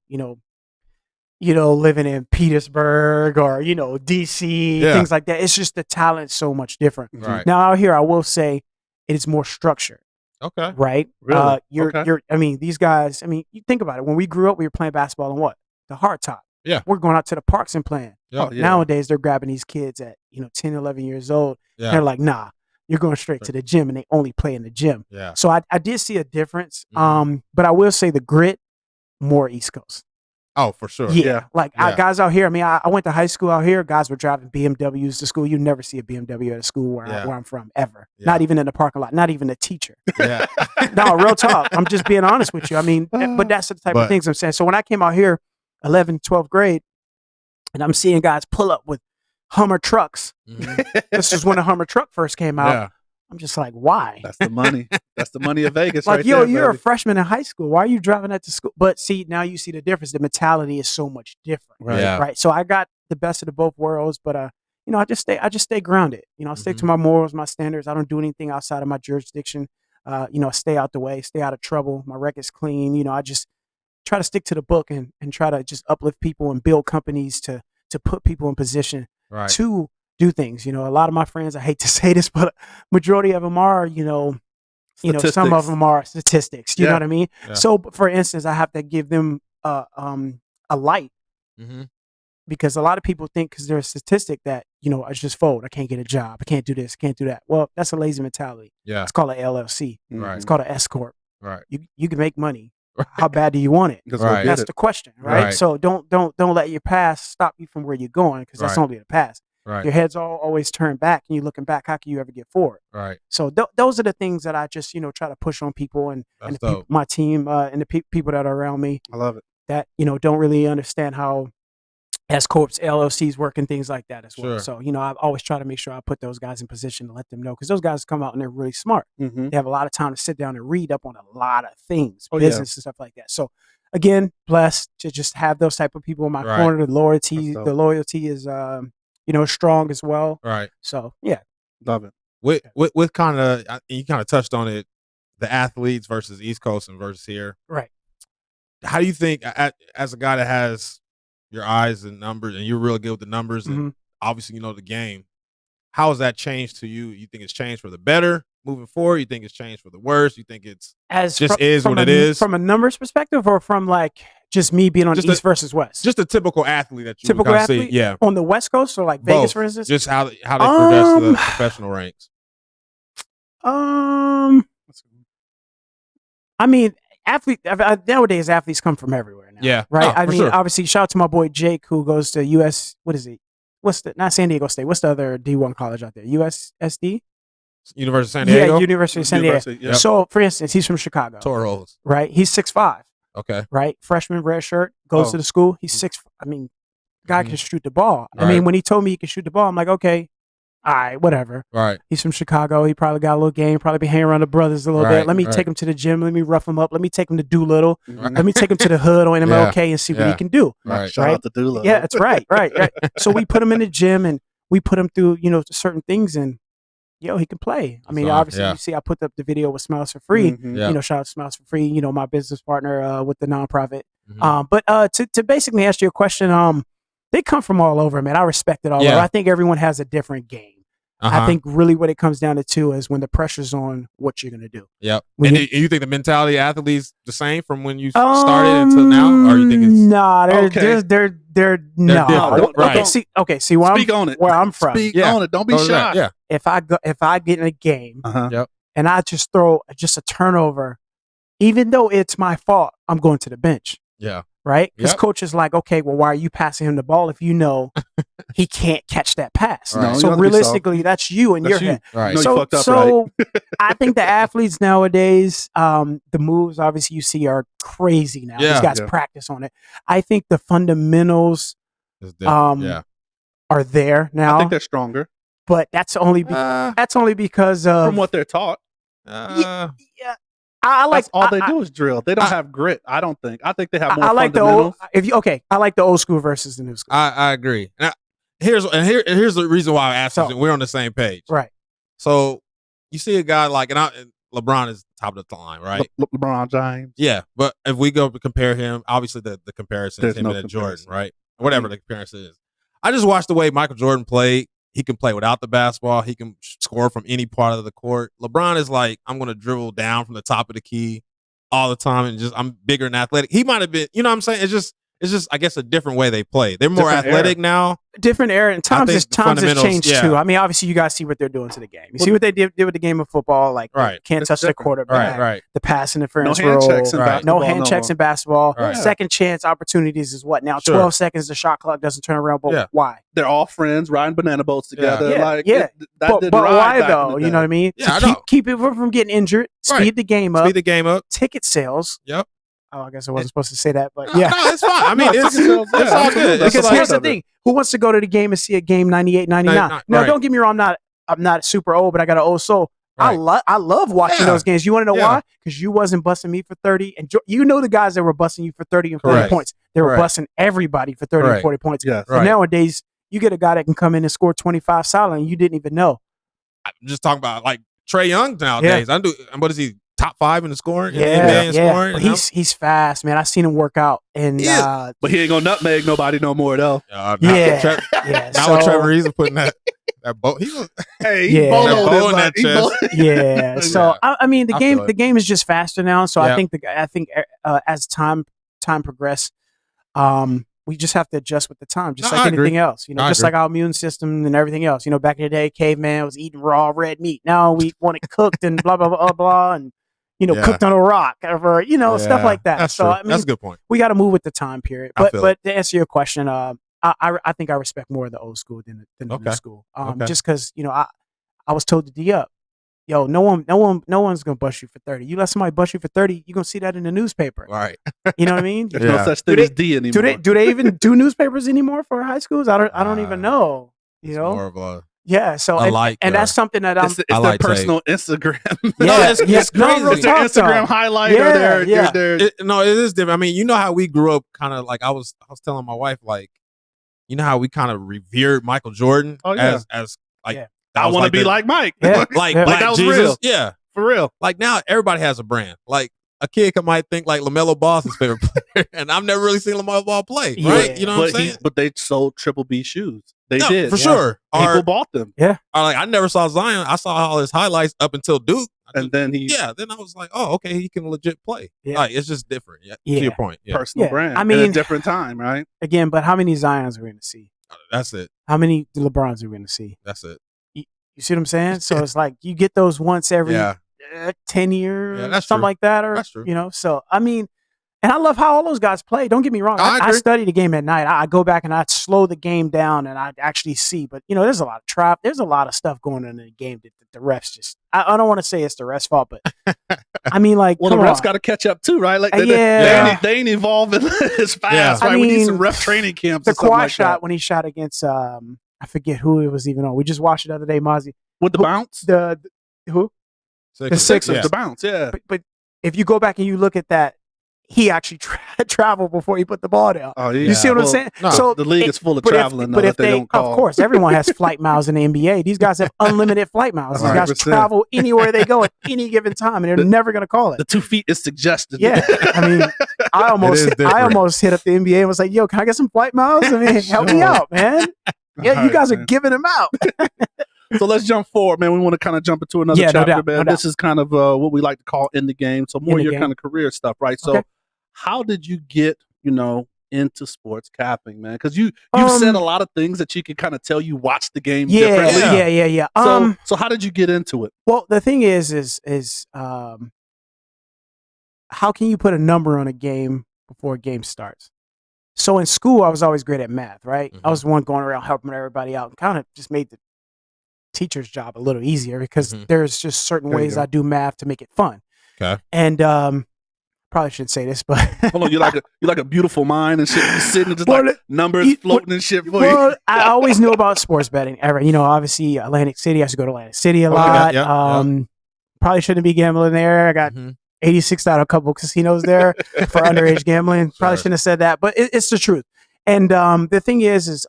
[SPEAKER 3] living in Petersburg or DC,
[SPEAKER 6] Yeah.
[SPEAKER 3] things like that. It's just the talent's so much different.
[SPEAKER 6] Right.
[SPEAKER 3] Now out here, I will say it is more structured,
[SPEAKER 6] Okay.
[SPEAKER 3] right?
[SPEAKER 5] Really?
[SPEAKER 3] You're
[SPEAKER 5] Okay.
[SPEAKER 3] I mean, these guys. I mean, you think about it. When we grew up, we were playing basketball on what? The hard top.
[SPEAKER 6] Yeah.
[SPEAKER 3] We're going out to the parks and playing.
[SPEAKER 6] Yeah.
[SPEAKER 5] yeah.
[SPEAKER 3] Nowadays, they're grabbing these kids at 10, 11 years old.
[SPEAKER 6] Yeah.
[SPEAKER 3] They're like, nah, you're going straight to the gym, and they only play in the gym.
[SPEAKER 6] Yeah.
[SPEAKER 3] So I did see a difference.
[SPEAKER 6] Mhm.
[SPEAKER 3] But I will say the grit, more East Coast.
[SPEAKER 6] Oh, for sure.
[SPEAKER 3] Yeah. Like
[SPEAKER 6] Yeah.
[SPEAKER 3] guys out here. I mean, I went to high school out here. Guys were driving BMWs to school. You never see a BMW at a school where
[SPEAKER 6] Yeah.
[SPEAKER 3] I'm from, ever.
[SPEAKER 6] Yeah.
[SPEAKER 3] Not even in the parking lot. Not even a teacher.
[SPEAKER 6] Yeah.
[SPEAKER 3] No, real talk. I'm just being honest with you. I mean, but that's the type
[SPEAKER 6] But-
[SPEAKER 3] of things I'm saying. So when I came out here, 11th, 12th grade, and I'm seeing guys pull up with Hummer trucks.
[SPEAKER 6] Mhm.
[SPEAKER 3] This is when the Hummer truck first came out.
[SPEAKER 6] Yeah.
[SPEAKER 3] I'm just like, why?
[SPEAKER 5] That's the money. That's the money of Vegas,
[SPEAKER 3] Like,
[SPEAKER 5] right
[SPEAKER 3] yo,
[SPEAKER 5] there,
[SPEAKER 3] you're a
[SPEAKER 5] baby.
[SPEAKER 3] freshman in high school. Why are you driving that to school? But see, now you see the difference. The mentality is so much different.
[SPEAKER 5] Right.
[SPEAKER 6] Yeah.
[SPEAKER 3] Right. So I got the best of the both worlds, but I just stay grounded. I stick to my morals, my standards. I don't do anything outside of my jurisdiction. I stay out the way, stay out of trouble. My record's clean. I just try to stick to the book and try to just uplift people and build companies to put people in position
[SPEAKER 6] Right.
[SPEAKER 3] to do things. A lot of my friends, I hate to say this, but majority of them are, some of
[SPEAKER 5] Statistics.
[SPEAKER 3] them are statistics. You know
[SPEAKER 5] Yeah.
[SPEAKER 3] what I mean?
[SPEAKER 6] Yeah.
[SPEAKER 3] So, for instance, I have to give them a light,
[SPEAKER 6] Mhm.
[SPEAKER 3] because a lot of people think because they're a statistic that, I just fold. I can't get a job. I can't do this. Can't do that. Well, that's a lazy mentality.
[SPEAKER 6] Yeah.
[SPEAKER 3] It's called an LLC.
[SPEAKER 6] Right.
[SPEAKER 3] It's called an S corp.
[SPEAKER 6] Right.
[SPEAKER 3] You can make money. How bad do you want it?
[SPEAKER 5] Just
[SPEAKER 6] Right.
[SPEAKER 5] go get
[SPEAKER 3] That's
[SPEAKER 5] it.
[SPEAKER 3] the question, right?
[SPEAKER 6] Right.
[SPEAKER 3] So don't let your past stop you from where you're going, because that's
[SPEAKER 6] Right.
[SPEAKER 3] only the past.
[SPEAKER 6] Right.
[SPEAKER 3] Your head's always turned back, and you're looking back. How can you ever get forward?
[SPEAKER 6] Right.
[SPEAKER 3] So those are the things that I just try to push on people and
[SPEAKER 6] That's
[SPEAKER 3] the
[SPEAKER 6] dope.
[SPEAKER 3] my team and the people that are around me
[SPEAKER 5] I love it.
[SPEAKER 3] that don't really understand how S corps, LLCs work and things like that as well.
[SPEAKER 6] Sure.
[SPEAKER 3] So I always try to make sure I put those guys in position to let them know, because those guys come out and they're really smart.
[SPEAKER 5] Mm-hmm.
[SPEAKER 3] They have a lot of time to sit down and read up on a lot of things,
[SPEAKER 5] Oh, yeah.
[SPEAKER 3] business and stuff like that. So again, blessed to just have those type of people in my
[SPEAKER 6] Right.
[SPEAKER 3] corner. The loyalty
[SPEAKER 5] That's dope.
[SPEAKER 3] is strong as well.
[SPEAKER 6] Right.
[SPEAKER 3] So yeah.
[SPEAKER 5] Love it.
[SPEAKER 6] With kind of, you kind of touched on it, the athletes versus East Coast and versus here.
[SPEAKER 3] Right.
[SPEAKER 6] How do you think, as a guy that has your eyes and numbers, and you're real good with the numbers, and
[SPEAKER 3] Mhm.
[SPEAKER 6] obviously you know the game, how has that changed to you? You think it's changed for the better, moving forward? You think it's changed for the worse? You think it's
[SPEAKER 3] As
[SPEAKER 6] just is
[SPEAKER 3] from
[SPEAKER 6] what it is?
[SPEAKER 3] From a numbers perspective, or from like just me being on
[SPEAKER 6] Just
[SPEAKER 3] East versus West?
[SPEAKER 6] just a typical athlete that you
[SPEAKER 3] Typical
[SPEAKER 6] would kinda
[SPEAKER 3] athlete?
[SPEAKER 6] see. Yeah,
[SPEAKER 3] On the West Coast, or like Vegas,
[SPEAKER 6] both.
[SPEAKER 3] for instance?
[SPEAKER 6] Just how they progress to the
[SPEAKER 3] Um,
[SPEAKER 6] professional ranks.
[SPEAKER 3] I mean, nowadays athletes come from everywhere now.
[SPEAKER 6] Yeah.
[SPEAKER 3] Right.
[SPEAKER 6] No,
[SPEAKER 3] I
[SPEAKER 6] for
[SPEAKER 3] mean,
[SPEAKER 6] sure.
[SPEAKER 3] obviously, shout out to my boy Jake, who goes to US. What is he? What's the not San Diego State? What's the other D1 college out there? USSD.
[SPEAKER 6] University of San Diego.
[SPEAKER 3] Yeah, University of San Diego.
[SPEAKER 5] University, yeah.
[SPEAKER 3] So, for instance, he's from Chicago.
[SPEAKER 6] Toros.
[SPEAKER 3] Right. He's 6'5".
[SPEAKER 6] Okay.
[SPEAKER 3] Right. Freshman, red shirt, goes
[SPEAKER 5] Oh.
[SPEAKER 3] to the school. He's 6. I mean, guy
[SPEAKER 6] Mhm.
[SPEAKER 3] can shoot the ball. I
[SPEAKER 6] Right.
[SPEAKER 3] mean, when he told me he could shoot the ball, I'm like, okay, all right, whatever.
[SPEAKER 6] Right.
[SPEAKER 3] He's from Chicago. He probably got a little game. Probably been hanging around the brothers a little
[SPEAKER 6] Right,
[SPEAKER 3] bit. Let me
[SPEAKER 6] right.
[SPEAKER 3] take him to the gym. Let me rough him up. Let me take him to Doolittle.
[SPEAKER 5] Mhm.
[SPEAKER 3] Let me take him to the hood on MLK and see what he
[SPEAKER 6] Yeah.
[SPEAKER 3] can do.
[SPEAKER 6] Right.
[SPEAKER 5] Shout
[SPEAKER 3] Right.
[SPEAKER 5] out to Dula.
[SPEAKER 3] Yeah, that's right, right. So we put him in the gym and we put him through, certain things, and he can play. I mean,
[SPEAKER 6] So,
[SPEAKER 3] obviously,
[SPEAKER 6] yeah.
[SPEAKER 3] you see, I put up the video with Smiles for Free.
[SPEAKER 5] Mhm.
[SPEAKER 6] Yeah.
[SPEAKER 3] Shout out to Smiles for Free. My business partner with the nonprofit.
[SPEAKER 6] Mhm.
[SPEAKER 3] But to basically answer your question, they come from all over, man. I respect it all
[SPEAKER 6] Yeah.
[SPEAKER 3] over. I think everyone has a different game.
[SPEAKER 6] Uh-huh.
[SPEAKER 3] I think really what it comes down to too is when the pressure's on, what you're gonna do.
[SPEAKER 6] Yep.
[SPEAKER 3] When
[SPEAKER 6] And you think the mentality of athletes the same from when you started until now, or you think it's
[SPEAKER 3] nah?
[SPEAKER 5] Okay.
[SPEAKER 3] They're no.
[SPEAKER 6] different, right.
[SPEAKER 3] See where
[SPEAKER 5] Speak on it.
[SPEAKER 3] where I'm from.
[SPEAKER 5] Speak
[SPEAKER 6] Yeah.
[SPEAKER 5] on it. Don't be
[SPEAKER 6] goes
[SPEAKER 5] shy.
[SPEAKER 6] that? Yeah.
[SPEAKER 3] If I get in a game
[SPEAKER 5] Uh-huh.
[SPEAKER 3] and I just throw just a turnover, even though it's my fault, I'm going to the bench.
[SPEAKER 6] Yeah.
[SPEAKER 3] Right? Because
[SPEAKER 6] Yep.
[SPEAKER 3] coach is like, okay, well, why are you passing him the ball if you know he can't catch that pass?
[SPEAKER 6] Right.
[SPEAKER 5] No, you
[SPEAKER 3] So
[SPEAKER 5] have to be
[SPEAKER 3] realistically, that's you in
[SPEAKER 5] That's
[SPEAKER 3] your
[SPEAKER 5] you.
[SPEAKER 3] head.
[SPEAKER 6] Right.
[SPEAKER 5] No, you
[SPEAKER 3] so
[SPEAKER 5] fucked up,
[SPEAKER 3] so I think the athletes nowadays, the moves obviously you see are crazy now.
[SPEAKER 6] Yeah.
[SPEAKER 3] These guys
[SPEAKER 5] Yeah.
[SPEAKER 3] practice on it. I think the fundamentals
[SPEAKER 6] It's different.
[SPEAKER 3] Um,
[SPEAKER 6] yeah.
[SPEAKER 3] are there now,
[SPEAKER 5] I think they're stronger
[SPEAKER 3] but that's only because of
[SPEAKER 5] from what they're taught.
[SPEAKER 3] yeah. I like
[SPEAKER 5] That's all they
[SPEAKER 3] I-
[SPEAKER 5] do is drill. They don't have grit. I don't think. I think they have more
[SPEAKER 3] I like the
[SPEAKER 5] fundamentals.
[SPEAKER 3] old. I like the old school versus the new school.
[SPEAKER 6] I agree. Now, here's the reason why I asked this,
[SPEAKER 3] So-
[SPEAKER 6] and we're on the same page.
[SPEAKER 3] Right.
[SPEAKER 6] So you see a guy like, and LeBron is top of the line, right?
[SPEAKER 5] LeBron James.
[SPEAKER 6] Yeah, but if we go to compare him, obviously the comparison is
[SPEAKER 5] There's
[SPEAKER 6] him
[SPEAKER 5] no
[SPEAKER 6] and Jordan,
[SPEAKER 5] comparison.
[SPEAKER 6] right? Whatever the comparison is. I just watched the way Michael Jordan played. He can play without the basketball. He can score from any part of the court. LeBron is like, I'm going to dribble down from the top of the key all the time, and I'm bigger and athletic. He might have been, you know what I'm saying? It's just I guess a different way they play. They're more
[SPEAKER 5] Different
[SPEAKER 6] athletic now.
[SPEAKER 3] Different era and times
[SPEAKER 6] think
[SPEAKER 3] has
[SPEAKER 6] the
[SPEAKER 3] times has
[SPEAKER 6] fundamentals,
[SPEAKER 3] changed
[SPEAKER 6] yeah.
[SPEAKER 3] too. I mean, obviously you guys see what they're doing to the game. You see what they did with the game of football, like
[SPEAKER 6] Right.
[SPEAKER 3] can't
[SPEAKER 5] It's
[SPEAKER 3] touch the
[SPEAKER 5] different.
[SPEAKER 3] quarterback,
[SPEAKER 6] Right.
[SPEAKER 3] the pass interference
[SPEAKER 5] No hand
[SPEAKER 3] rule,
[SPEAKER 5] checks in
[SPEAKER 6] Right.
[SPEAKER 5] basketball.
[SPEAKER 3] no hand checks in basketball.
[SPEAKER 6] Right.
[SPEAKER 3] Second chance opportunities is what now?
[SPEAKER 6] Sure.
[SPEAKER 3] 12 seconds, the shot clock doesn't turn around. But
[SPEAKER 6] Yeah.
[SPEAKER 3] why?
[SPEAKER 5] They're all friends riding banana boats together.
[SPEAKER 3] Yeah.
[SPEAKER 5] Like
[SPEAKER 3] Yeah.
[SPEAKER 5] that
[SPEAKER 3] But
[SPEAKER 5] didn't ride
[SPEAKER 3] why
[SPEAKER 5] back in
[SPEAKER 3] though?
[SPEAKER 5] the
[SPEAKER 3] You know what I
[SPEAKER 5] day.
[SPEAKER 3] mean?
[SPEAKER 6] Yeah, I
[SPEAKER 3] To
[SPEAKER 6] know.
[SPEAKER 3] keep people from getting injured, speed
[SPEAKER 6] Right.
[SPEAKER 3] the game up,
[SPEAKER 6] Speed the game up.
[SPEAKER 3] ticket sales.
[SPEAKER 6] Yep.
[SPEAKER 3] Oh, I guess I wasn't supposed to say that, but
[SPEAKER 6] No,
[SPEAKER 3] yeah.
[SPEAKER 6] no, it's fine. I mean,
[SPEAKER 5] No,
[SPEAKER 6] it's
[SPEAKER 5] ticket sales, yeah,
[SPEAKER 6] all
[SPEAKER 5] absolutely.
[SPEAKER 6] good.
[SPEAKER 5] That's
[SPEAKER 3] Because
[SPEAKER 5] what I
[SPEAKER 3] here's the
[SPEAKER 5] of it.
[SPEAKER 3] thing: who wants to go to the game and see a game 98, 99?
[SPEAKER 6] Right.
[SPEAKER 3] Now, don't get me wrong. I'm not super old, but I got an old soul.
[SPEAKER 6] Right.
[SPEAKER 3] I love watching
[SPEAKER 6] Yeah.
[SPEAKER 3] those games. You want to know
[SPEAKER 6] Yeah.
[SPEAKER 3] why? Because you wasn't busting me for 30, and you know the guys that were busting you for 30 and 40
[SPEAKER 6] Correct.
[SPEAKER 3] points. They were
[SPEAKER 6] Correct.
[SPEAKER 3] busting everybody for 30 and
[SPEAKER 6] Correct.
[SPEAKER 3] 40 points.
[SPEAKER 5] Yes.
[SPEAKER 6] Right.
[SPEAKER 3] And nowadays, you get a guy that can come in and score 25 solid, and you didn't even know.
[SPEAKER 6] I'm just talking about like Trey Young nowadays. What is he? Top 5 in the scoring? In the NBA in scoring?
[SPEAKER 3] But he's fast, man. I seen him work out, and
[SPEAKER 6] He is.
[SPEAKER 5] But he ain't gonna nutmeg nobody no more though.
[SPEAKER 6] Not
[SPEAKER 3] yeah,
[SPEAKER 6] with
[SPEAKER 3] yeah.
[SPEAKER 6] Not
[SPEAKER 3] so,
[SPEAKER 6] with Trevor Ariza putting that boat. He was
[SPEAKER 5] Hey,
[SPEAKER 3] Yeah.
[SPEAKER 5] boloed
[SPEAKER 6] That
[SPEAKER 5] his
[SPEAKER 6] bow in
[SPEAKER 5] like-
[SPEAKER 6] that
[SPEAKER 5] he
[SPEAKER 6] chest.
[SPEAKER 5] boloed-
[SPEAKER 3] yeah. So I mean,
[SPEAKER 6] I feel it.
[SPEAKER 3] the game is just faster now. So
[SPEAKER 6] Yeah.
[SPEAKER 3] I think as time progress, we just have to adjust with the time, just
[SPEAKER 6] No,
[SPEAKER 3] like
[SPEAKER 6] I agree.
[SPEAKER 3] anything else. You know,
[SPEAKER 6] I
[SPEAKER 3] just
[SPEAKER 6] agree.
[SPEAKER 3] like our immune system and everything else. You know, back in the day, caveman was eating raw red meat. Now we want it cooked and blah blah blah blah, and
[SPEAKER 6] Yeah.
[SPEAKER 3] cooked on a rock or stuff
[SPEAKER 6] Yeah,
[SPEAKER 3] like that.
[SPEAKER 6] That's
[SPEAKER 3] so
[SPEAKER 6] true.
[SPEAKER 3] I mean,
[SPEAKER 6] That's a good point.
[SPEAKER 3] we got to move with the time period.
[SPEAKER 6] I
[SPEAKER 3] But
[SPEAKER 6] feel
[SPEAKER 3] but to answer your question, I think I respect more the old school than the new
[SPEAKER 6] Okay.
[SPEAKER 3] school.
[SPEAKER 6] Okay.
[SPEAKER 3] Just because I was told to D up. Yo, no one's gonna bust you for 30. You let somebody bust you for 30, you're gonna see that in the newspaper.
[SPEAKER 6] Right.
[SPEAKER 3] You know what I mean?
[SPEAKER 5] There's
[SPEAKER 6] Yeah.
[SPEAKER 5] no such thing
[SPEAKER 3] Do
[SPEAKER 5] as D anymore.
[SPEAKER 3] Do they even do newspapers anymore for high schools? I don't even know. You
[SPEAKER 6] It's
[SPEAKER 3] know?
[SPEAKER 6] more of a
[SPEAKER 3] Yeah. So
[SPEAKER 6] I
[SPEAKER 3] and,
[SPEAKER 6] like,
[SPEAKER 3] and that's something that I'm
[SPEAKER 5] It's
[SPEAKER 6] I
[SPEAKER 5] their
[SPEAKER 6] like Tate.
[SPEAKER 5] personal Instagram.
[SPEAKER 3] yeah,
[SPEAKER 6] it's
[SPEAKER 3] yeah, no,
[SPEAKER 6] crazy.
[SPEAKER 3] real
[SPEAKER 5] It's their
[SPEAKER 3] talk,
[SPEAKER 5] Instagram
[SPEAKER 3] though.
[SPEAKER 5] highlight
[SPEAKER 3] Yeah,
[SPEAKER 5] or their
[SPEAKER 3] yeah.
[SPEAKER 6] No, it is different. I mean, you know how we grew up kind of like I was telling my wife, like, you know how we kind of revered Michael Jordan
[SPEAKER 5] Oh, yeah.
[SPEAKER 6] as like
[SPEAKER 3] Yeah.
[SPEAKER 6] that
[SPEAKER 5] I
[SPEAKER 6] was
[SPEAKER 5] want to
[SPEAKER 6] like
[SPEAKER 5] be
[SPEAKER 6] the-
[SPEAKER 5] like Mike.
[SPEAKER 3] Yeah.
[SPEAKER 6] like
[SPEAKER 3] Yeah.
[SPEAKER 6] Black
[SPEAKER 5] that was
[SPEAKER 6] Jesus.
[SPEAKER 5] real.
[SPEAKER 6] Yeah.
[SPEAKER 5] For real.
[SPEAKER 6] Like now everybody has a brand. Like a kid might think like LaMelo Ball's his favorite player, and I've never really seen LaMelo Ball play.
[SPEAKER 3] Yeah.
[SPEAKER 6] Right? You know what I'm saying?
[SPEAKER 5] But they sold Triple B shoes. They
[SPEAKER 6] No,
[SPEAKER 5] did
[SPEAKER 6] for sure.
[SPEAKER 5] People
[SPEAKER 6] Or
[SPEAKER 5] bought them,
[SPEAKER 6] I never saw Zion. I saw all his highlights up until Duke.
[SPEAKER 5] and then he
[SPEAKER 6] Then I was like, oh, okay, he can legit play.
[SPEAKER 3] Yeah.
[SPEAKER 6] Like, it's just different. Yeah,
[SPEAKER 3] Yeah.
[SPEAKER 6] to your point. Yeah,
[SPEAKER 5] personal
[SPEAKER 3] Yeah.
[SPEAKER 5] brand.
[SPEAKER 3] I
[SPEAKER 5] in
[SPEAKER 3] mean-
[SPEAKER 5] a different time, right?
[SPEAKER 3] Again, but how many Zions are we going to see?
[SPEAKER 6] that's it.
[SPEAKER 3] How many LeBrons are we going to see?
[SPEAKER 6] That's it.
[SPEAKER 3] You see what I'm saying? So it's like you get those once every
[SPEAKER 6] Yeah,
[SPEAKER 3] 10 years,
[SPEAKER 6] Yeah, that's
[SPEAKER 3] something
[SPEAKER 6] true.
[SPEAKER 3] like that. Or,
[SPEAKER 6] That's true.
[SPEAKER 3] you know, so I mean, and I love how all those guys play. Don't get me wrong.
[SPEAKER 6] I
[SPEAKER 3] I
[SPEAKER 6] agree.
[SPEAKER 3] study the game at night. I go back and I slow the game down and I actually see. But, you know, there's a lot of trap. There's a lot of stuff going on in the game that the refs just, I don't want to say it's the refs' fault, but I mean, like,
[SPEAKER 5] Well, the
[SPEAKER 3] come
[SPEAKER 5] refs
[SPEAKER 3] on.
[SPEAKER 5] got to catch up too, right? Like,
[SPEAKER 3] Yeah.
[SPEAKER 5] they ain't evolving as fast,
[SPEAKER 3] Yeah.
[SPEAKER 5] right?
[SPEAKER 3] I
[SPEAKER 5] we need
[SPEAKER 3] mean,
[SPEAKER 5] some ref training camps.
[SPEAKER 3] the
[SPEAKER 5] or something
[SPEAKER 3] quad
[SPEAKER 5] like
[SPEAKER 3] shot
[SPEAKER 5] that.
[SPEAKER 3] when he shot against, I forget who it was even on. We just watched it the other day, Mozzie.
[SPEAKER 5] With the bounce,
[SPEAKER 3] The who? The Sixers.
[SPEAKER 5] the bounce, yeah.
[SPEAKER 3] But if you go back and you look at that, he actually traveled before he put the ball down.
[SPEAKER 5] Oh, yeah.
[SPEAKER 3] You see what I'm
[SPEAKER 5] Well,
[SPEAKER 3] saying?
[SPEAKER 6] no,
[SPEAKER 3] So
[SPEAKER 5] the league is full of
[SPEAKER 3] but if-
[SPEAKER 5] traveling, though,
[SPEAKER 3] but
[SPEAKER 5] that
[SPEAKER 3] if
[SPEAKER 5] they don't call.
[SPEAKER 3] of course, everyone has flight miles in the NBA. These guys have unlimited flight miles. These guys
[SPEAKER 5] 100%.
[SPEAKER 3] travel anywhere they go at any given time, and they're never going to call it.
[SPEAKER 5] The 2 feet is suggested.
[SPEAKER 3] Yeah, I mean, I
[SPEAKER 6] is different.
[SPEAKER 3] almost hit up the NBA and was like, "Yo, can I get some flight miles? I mean, help me
[SPEAKER 5] Sure.
[SPEAKER 3] out, man." Yeah, you
[SPEAKER 5] All
[SPEAKER 3] guys
[SPEAKER 5] right,
[SPEAKER 3] are
[SPEAKER 5] man.
[SPEAKER 3] giving them out.
[SPEAKER 5] So let's jump forward, man. We want to kind of jump into another
[SPEAKER 3] Yeah, no
[SPEAKER 5] chapter,
[SPEAKER 3] doubt,
[SPEAKER 5] man.
[SPEAKER 3] no doubt.
[SPEAKER 5] This is kind of what we like to call in the game. So more
[SPEAKER 3] In the
[SPEAKER 5] your
[SPEAKER 3] game.
[SPEAKER 5] kind of career stuff, right? So
[SPEAKER 3] Okay.
[SPEAKER 5] how did you get, into sports capping, man? Because you
[SPEAKER 3] Um,
[SPEAKER 5] said a lot of things that you can kind of tell you watch the game
[SPEAKER 3] Yeah,
[SPEAKER 5] differently.
[SPEAKER 3] yeah.
[SPEAKER 5] So how did you get into it?
[SPEAKER 3] Well, the thing is how can you put a number on a game before a game starts? So in school, I was always great at math, right? I was the one going around helping everybody out and kind of just made the teacher's job a little easier because there's just certain
[SPEAKER 5] There you
[SPEAKER 3] ways
[SPEAKER 5] go.
[SPEAKER 3] I do math to make it fun.
[SPEAKER 6] Okay.
[SPEAKER 3] And probably shouldn't say this, but
[SPEAKER 5] Hold on, you like a beautiful mind and shit. You sitting and just
[SPEAKER 3] Well,
[SPEAKER 5] like numbers
[SPEAKER 3] you-
[SPEAKER 5] floating and shit for
[SPEAKER 3] well,
[SPEAKER 5] you.
[SPEAKER 3] I always knew about sports betting. Obviously Atlantic City. I used to go to Atlantic City a
[SPEAKER 6] yeah,
[SPEAKER 3] lot.
[SPEAKER 6] yeah.
[SPEAKER 3] Probably shouldn't be gambling there. I got 86 out of a couple casinos there for underage gambling. Probably shouldn't have said that, but it's the truth. And the thing is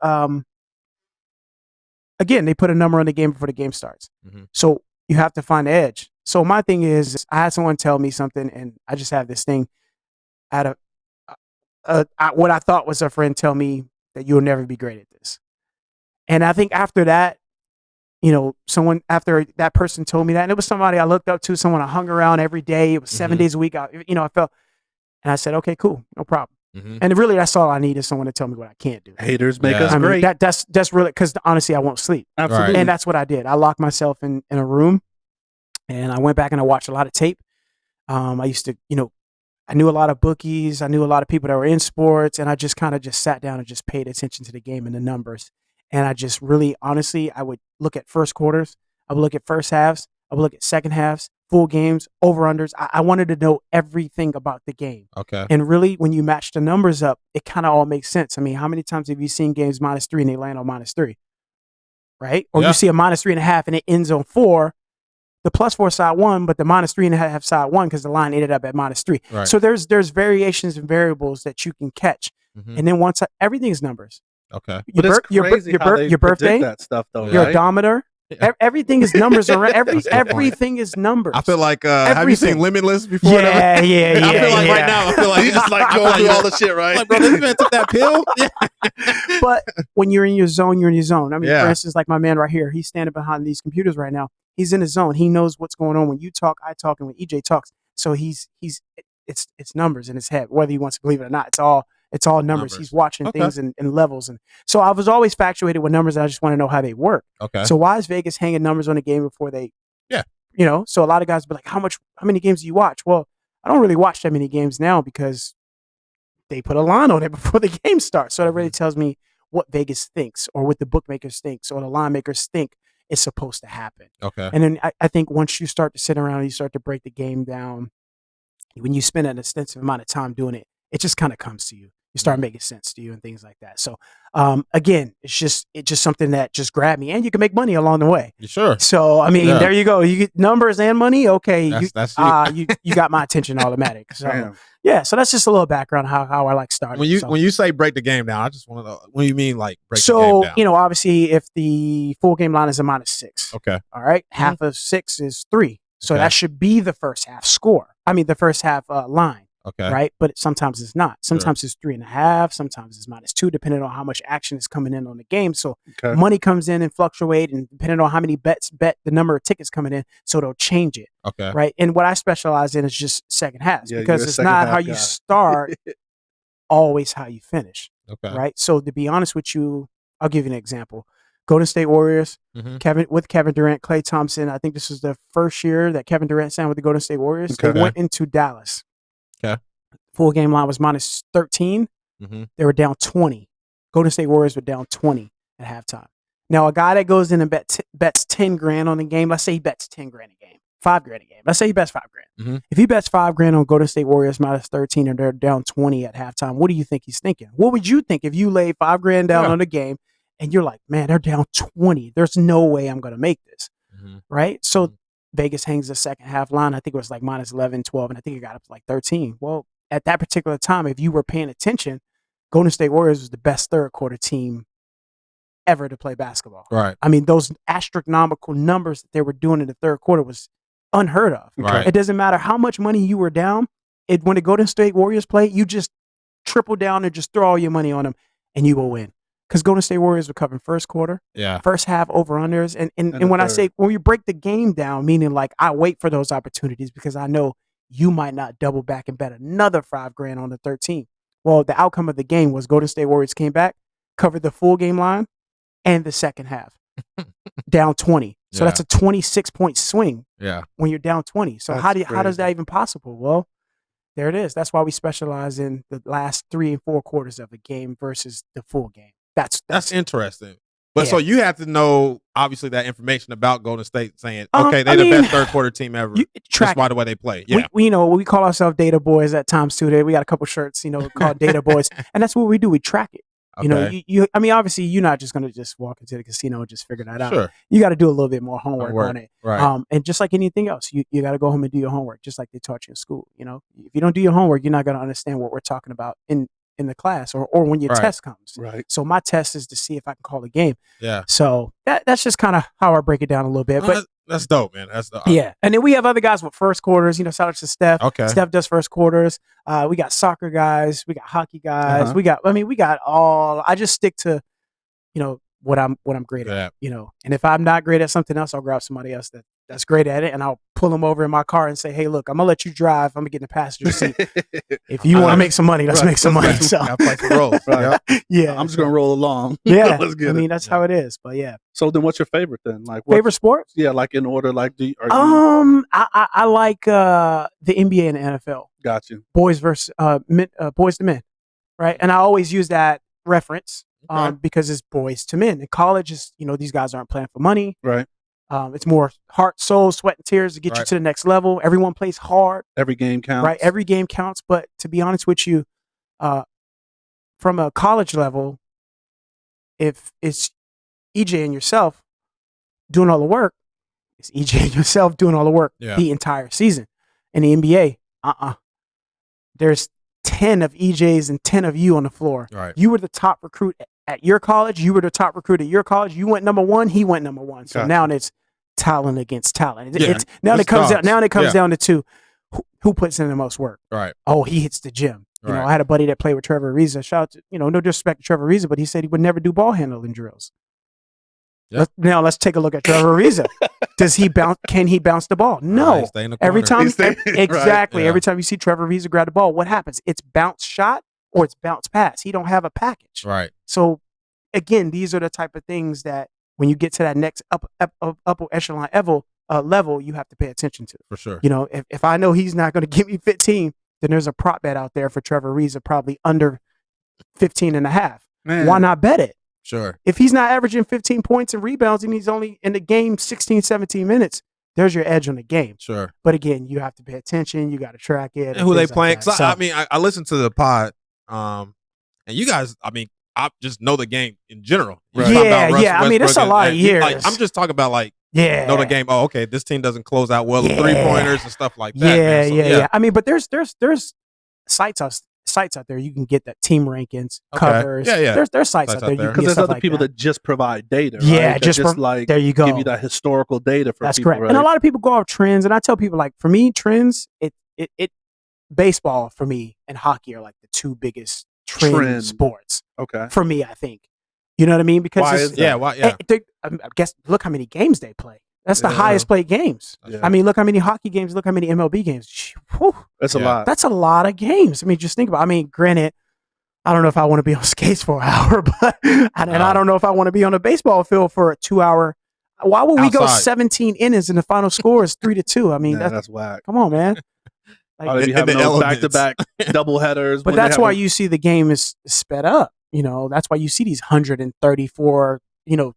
[SPEAKER 3] again, they put a number on the game before the game starts. So you have to find the edge. So my thing is I had someone tell me something, and I just have this thing. I had what I thought was a friend tell me that you'll never be great at this. And I think after that, after that person told me that, and it was somebody I looked up to, someone I hung around every day. It was 7 days a week. I felt, and I said, okay, cool, no problem. And really, that's all I need is someone to tell me what I can't do.
[SPEAKER 5] Haters make
[SPEAKER 6] Yeah.
[SPEAKER 5] us
[SPEAKER 3] I mean,
[SPEAKER 5] great.
[SPEAKER 3] that's really, because honestly, I won't sleep.
[SPEAKER 5] Absolutely.
[SPEAKER 3] And that's what I did. I locked myself in a room, and I went back and I watched a lot of tape. I used to, I knew a lot of bookies. I knew a lot of people that were in sports, and I just kind of just sat down and just paid attention to the game and the numbers. And I just really, honestly, I would look at first quarters. I would look at first halves. I would look at second halves, full games, over-unders. I wanted to know everything about the game.
[SPEAKER 6] Okay.
[SPEAKER 3] And really, when you match the numbers up, it kind of all makes sense. I mean, how many times have you seen games -3 and they land on -3? Right? Or
[SPEAKER 6] Yeah.
[SPEAKER 3] you see a -3.5 and it ends on 4. The +4 side won, but the -3.5 side won because the line ended up at -3.
[SPEAKER 6] Right.
[SPEAKER 3] So there's variations and variables that you can catch. And then once everything is numbers.
[SPEAKER 6] Okay.
[SPEAKER 5] But it's crazy how they
[SPEAKER 3] your
[SPEAKER 5] predict
[SPEAKER 3] birthday,
[SPEAKER 5] that stuff, though,
[SPEAKER 3] your
[SPEAKER 5] right?
[SPEAKER 3] odometer,
[SPEAKER 6] Yeah.
[SPEAKER 3] everything is numbers around.
[SPEAKER 6] That's a good point.
[SPEAKER 3] Everything is numbers.
[SPEAKER 6] I feel like have you seen
[SPEAKER 3] Everything.
[SPEAKER 6] Limitless before?
[SPEAKER 3] Yeah, yeah,
[SPEAKER 6] I feel like
[SPEAKER 3] yeah.
[SPEAKER 6] right now, I feel like
[SPEAKER 5] You just like going through all the shit, right?
[SPEAKER 6] Like, bro, this man took that pill. Yeah.
[SPEAKER 3] But when you're in your zone, you're in your zone. I mean,
[SPEAKER 6] Yeah.
[SPEAKER 3] for instance, like my man right here, he's standing behind these computers right now. He's in his zone. He knows what's going on when you talk, I talk, and when EJ talks. So it's numbers in his head, whether he wants to believe it or not. It's all numbers.
[SPEAKER 6] Numbers.
[SPEAKER 3] He's watching
[SPEAKER 6] Okay.
[SPEAKER 3] things in levels, and so I was always infatuated with numbers. And I just want to know how they work.
[SPEAKER 6] Okay.
[SPEAKER 3] So why is Vegas hanging numbers on the game before they?
[SPEAKER 6] Yeah.
[SPEAKER 3] So a lot of guys be like, how many games do you watch? Well, I don't really watch that many games now because they put a line on it before the game starts. So that really tells me what Vegas thinks, or what the bookmakers thinks, or the line makers think is supposed to happen.
[SPEAKER 6] Okay.
[SPEAKER 3] And then I think once you start to sit around and you start to break the game down, when you spend an extensive amount of time doing it, it just kind of comes to you. You start making sense to you and things like that. So again, it's just something that just grabbed me, and you can make money along the way.
[SPEAKER 6] You sure?
[SPEAKER 3] So I mean,
[SPEAKER 6] Yeah.
[SPEAKER 3] there you go. You get numbers and money. Okay,
[SPEAKER 6] That's
[SPEAKER 3] you got my attention automatic. So
[SPEAKER 5] Damn.
[SPEAKER 3] yeah, so that's just a little background how I like starting.
[SPEAKER 6] When you say break the game down, I just want to know what do you mean, like break the
[SPEAKER 3] So
[SPEAKER 6] game down?
[SPEAKER 3] obviously, if the full game line is a -6,
[SPEAKER 6] Okay.
[SPEAKER 3] all right, half of 6 is 3, so
[SPEAKER 6] Okay.
[SPEAKER 3] that should be the first half score. I mean, the first half line.
[SPEAKER 6] Okay.
[SPEAKER 3] right? But sometimes it's not. Sometimes it's 3.5. Sometimes it's -2, depending on how much action is coming in on the game. So
[SPEAKER 5] Okay.
[SPEAKER 3] money comes in and fluctuate, and depending on how many bets bet, the number of tickets coming in, so they'll change it,
[SPEAKER 6] Okay.
[SPEAKER 3] right? And what I specialize in is just second halves,
[SPEAKER 5] Yeah,
[SPEAKER 3] because
[SPEAKER 5] you're a
[SPEAKER 3] it's
[SPEAKER 5] second
[SPEAKER 3] not
[SPEAKER 5] half
[SPEAKER 3] how you
[SPEAKER 5] guy.
[SPEAKER 3] start, always how you finish,
[SPEAKER 6] Okay.
[SPEAKER 3] right? So to be honest with you, I'll give you an example. Golden State Warriors,
[SPEAKER 6] Mhm.
[SPEAKER 3] Kevin Durant, Klay Thompson. I think this was the first year that Kevin Durant signed with the Golden State Warriors.
[SPEAKER 5] Okay.
[SPEAKER 3] They went into Dallas.
[SPEAKER 6] Okay.
[SPEAKER 3] Full game line was -13.
[SPEAKER 6] Mhm.
[SPEAKER 3] They were down 20. Golden State Warriors were down 20 at halftime. Now, a guy that goes in and bets 10 grand on the game, let's say he bets 10 grand a game, 5 grand a game. Let's say he bets 5 grand.
[SPEAKER 6] Mhm.
[SPEAKER 3] If he bets 5 grand on Golden State Warriors -13 and they're down 20 at halftime, what do you think he's thinking? What would you think if you laid 5 grand down
[SPEAKER 6] Yeah.
[SPEAKER 3] on the game and you're like, man, they're down 20. There's no way I'm going to make this,
[SPEAKER 6] Mhm.
[SPEAKER 3] right? So
[SPEAKER 6] Mhm.
[SPEAKER 3] Vegas hangs the second half line. I think it was like -11, 12, and I think it got up to like 13. Well, at that particular time, if you were paying attention, Golden State Warriors was the best third quarter team ever to play basketball.
[SPEAKER 6] Right.
[SPEAKER 3] I mean, those astronomical numbers that they were doing in the third quarter was unheard of.
[SPEAKER 6] Right.
[SPEAKER 3] It doesn't matter how much money you were down. When the Golden State Warriors play, you just triple down and just throw all your money on them, and you will win. Because Golden State Warriors were covering first quarter,
[SPEAKER 6] Yeah.
[SPEAKER 3] first half over-unders. And
[SPEAKER 5] the
[SPEAKER 3] when I
[SPEAKER 5] third.
[SPEAKER 3] say, when you break the game down, meaning like I wait for those opportunities because I know you might not double back and bet another 5 grand on the 13. Well, the outcome of the game was Golden State Warriors came back, covered the full game line and the second half, down 20. So
[SPEAKER 6] Yeah.
[SPEAKER 3] that's a 26-point swing
[SPEAKER 6] Yeah.
[SPEAKER 3] when you're down 20. So
[SPEAKER 5] That's
[SPEAKER 3] how does
[SPEAKER 5] crazy.
[SPEAKER 3] that even possible? Well, there it is. That's why we specialize in the last 3 and 4 quarters of the game versus the full game.
[SPEAKER 6] That's interesting. But
[SPEAKER 3] Yeah.
[SPEAKER 6] so you have to know obviously that information about Golden State saying,
[SPEAKER 3] Um,
[SPEAKER 6] okay, they're
[SPEAKER 3] I
[SPEAKER 6] the
[SPEAKER 3] mean,
[SPEAKER 6] best third quarter team ever.
[SPEAKER 3] you
[SPEAKER 6] Just
[SPEAKER 3] track.
[SPEAKER 6] by the way they play. Yeah.
[SPEAKER 3] We we call ourselves data boys at times too. We got a couple shirts, called data boys, and that's what we do. We track it.
[SPEAKER 6] Okay.
[SPEAKER 3] I mean, obviously, you're not just gonna just walk into the casino and just figure that out.
[SPEAKER 6] Sure.
[SPEAKER 3] You got to do a little bit more homework on it.
[SPEAKER 6] Right.
[SPEAKER 3] And just like anything else, you got to go home and do your homework, just like they taught you in school. If you don't do your homework, you're not gonna understand what we're talking about in the class or when your
[SPEAKER 6] Right.
[SPEAKER 3] test comes.
[SPEAKER 5] Right.
[SPEAKER 3] So my test is to see if I can call a game.
[SPEAKER 6] Yeah.
[SPEAKER 3] So that's just kind of how I break it down a little bit.
[SPEAKER 6] Oh,
[SPEAKER 3] But
[SPEAKER 6] that's dope, man. That's dope.
[SPEAKER 3] yeah, and then we have other guys with first quarters. Shout out to Steph.
[SPEAKER 6] Okay.
[SPEAKER 3] Steph does first quarters. We got soccer guys. We got hockey guys.
[SPEAKER 5] Uh-huh.
[SPEAKER 3] We got all. I just stick to, what I'm great at. And if I'm not great at something else, I'll grab somebody else that's great at it, and I'll pull them over in my car and say, "Hey, look, I'm gonna let you drive. I'm gonna get in the passenger seat. If you want to make some money, let's
[SPEAKER 5] Right.
[SPEAKER 3] make some money."
[SPEAKER 5] Let's
[SPEAKER 3] So
[SPEAKER 6] Gotta play some roles.
[SPEAKER 5] Right.
[SPEAKER 3] yeah,
[SPEAKER 5] I'm just gonna roll along.
[SPEAKER 3] yeah.
[SPEAKER 5] Let's get
[SPEAKER 3] I
[SPEAKER 5] it.
[SPEAKER 3] mean, that's how it is. But yeah,
[SPEAKER 5] So then, what's your favorite then? Like what?
[SPEAKER 3] favorite sport?
[SPEAKER 5] Yeah, like in order. Like are you?
[SPEAKER 3] I like the NBA and the NFL.
[SPEAKER 5] Got you.
[SPEAKER 3] Boys versus boys to men, right? And I always use that reference
[SPEAKER 6] Okay.
[SPEAKER 3] because it's boys to men. In college, is these guys aren't playing for money.
[SPEAKER 5] Right.
[SPEAKER 3] It's more heart, soul, sweat, and tears to get you
[SPEAKER 6] Right.
[SPEAKER 3] to the next level. Everyone plays hard,
[SPEAKER 5] Every game counts.
[SPEAKER 3] right? Every game counts. But to be honest with you, from a college level, if it's EJ and yourself doing all the work, it's EJ and yourself doing all the work
[SPEAKER 6] Yeah.
[SPEAKER 3] the entire season. In the NBA, there's 10 of EJs and 10 of you on the floor.
[SPEAKER 6] Right.
[SPEAKER 3] You were the top recruit at your college. You were the top recruit at your college. You went number 1. He went number 1. So
[SPEAKER 5] Gotcha.
[SPEAKER 3] now it's talent against talent.
[SPEAKER 6] Yeah,
[SPEAKER 3] Now
[SPEAKER 6] it's
[SPEAKER 3] it comes down.
[SPEAKER 6] dogs.
[SPEAKER 3] Now it comes
[SPEAKER 6] Yeah.
[SPEAKER 3] down to two. Who puts in the most work?
[SPEAKER 6] Right.
[SPEAKER 3] Oh, he hits the gym.
[SPEAKER 6] Right.
[SPEAKER 3] I had a buddy that played with Trevor Ariza. Shout out to, no disrespect to Trevor Ariza, but he said he would never do ball handling drills.
[SPEAKER 6] Yeah.
[SPEAKER 3] Let's take a look at Trevor Ariza. Does he bounce? Can he bounce the ball? No.
[SPEAKER 6] Right, stay in the
[SPEAKER 3] Every
[SPEAKER 6] corner.
[SPEAKER 3] time,
[SPEAKER 5] He's staying-
[SPEAKER 3] exactly.
[SPEAKER 6] Yeah.
[SPEAKER 3] Every time you see Trevor Ariza grab the ball, what happens? It's bounce shot or it's bounce pass. He don't have a package.
[SPEAKER 6] Right.
[SPEAKER 3] So again, these are the type of things that when you get to that next upper echelon level, you have to pay attention to.
[SPEAKER 6] For sure.
[SPEAKER 3] If I know he's not going to give me 15, then there's a prop bet out there for Trevor Ariza probably under 15 and a half.
[SPEAKER 5] Man.
[SPEAKER 3] Why not bet it?
[SPEAKER 6] Sure.
[SPEAKER 3] If he's not averaging 15 points and rebounds and he's only in the game 16, 17 minutes, there's your edge on the game.
[SPEAKER 6] Sure.
[SPEAKER 3] But again, you have to pay attention. You got to track it.
[SPEAKER 6] And who they
[SPEAKER 3] things like
[SPEAKER 6] playing?
[SPEAKER 3] that.
[SPEAKER 6] 'Cause
[SPEAKER 3] So-
[SPEAKER 6] I mean, I listened to the pod, and you guys, I mean, I just know the game in general. You
[SPEAKER 5] Right.
[SPEAKER 6] talk
[SPEAKER 3] Yeah,
[SPEAKER 6] about Russ
[SPEAKER 3] yeah. I mean, it's a
[SPEAKER 6] Westbrook
[SPEAKER 3] lot of
[SPEAKER 6] and
[SPEAKER 3] years.
[SPEAKER 6] I'm just talking about
[SPEAKER 3] yeah.
[SPEAKER 6] know the game. Oh, okay, this team doesn't close out well with
[SPEAKER 3] Yeah.
[SPEAKER 6] 3-pointers and stuff like that.
[SPEAKER 3] Yeah,
[SPEAKER 6] man. So,
[SPEAKER 3] yeah. I mean, but there's sites out there you can get that team rankings,
[SPEAKER 6] Okay.
[SPEAKER 3] covers.
[SPEAKER 6] Yeah, yeah.
[SPEAKER 3] There's sites
[SPEAKER 6] Sites
[SPEAKER 3] out there.
[SPEAKER 6] out
[SPEAKER 3] You
[SPEAKER 6] there.
[SPEAKER 3] can
[SPEAKER 5] Because
[SPEAKER 3] get
[SPEAKER 5] there's
[SPEAKER 3] stuff
[SPEAKER 5] other
[SPEAKER 3] like
[SPEAKER 5] people that just provide data. Right?
[SPEAKER 3] Yeah,
[SPEAKER 5] That
[SPEAKER 3] just
[SPEAKER 5] like
[SPEAKER 3] there you go.
[SPEAKER 5] give you that historical data for
[SPEAKER 3] That's
[SPEAKER 5] people.
[SPEAKER 3] correct.
[SPEAKER 5] Right?
[SPEAKER 3] And a lot of people go off trends, and I tell people for me, trends it baseball for me and hockey are like the two biggest trend sports.
[SPEAKER 5] Okay.
[SPEAKER 3] For me, I think. You know what I mean? Because
[SPEAKER 5] Why
[SPEAKER 3] it's-
[SPEAKER 5] is that?
[SPEAKER 6] Why? Yeah.
[SPEAKER 3] I guess look how many games they play. That's the highest played games.
[SPEAKER 5] Yeah.
[SPEAKER 3] I mean, look how many hockey games. Look how many MLB games. Whew,
[SPEAKER 5] That's a
[SPEAKER 6] Yeah.
[SPEAKER 5] lot.
[SPEAKER 3] that's a lot of games. I mean, just think about. I mean, granted, I don't know if I want to be on skates for an hour, but I don't know if I want to be on a baseball field for a 2 hour. Why would we go
[SPEAKER 6] Outside.
[SPEAKER 3] 17 innings and the final score is 3-2? I mean,
[SPEAKER 5] That's whack.
[SPEAKER 3] come on, man.
[SPEAKER 5] Oh, they be
[SPEAKER 6] in
[SPEAKER 5] having
[SPEAKER 6] the
[SPEAKER 5] those
[SPEAKER 6] elements.
[SPEAKER 5] back-to-back double headers.
[SPEAKER 3] But that's why you see the game is sped up. You know, that's why you see these 134,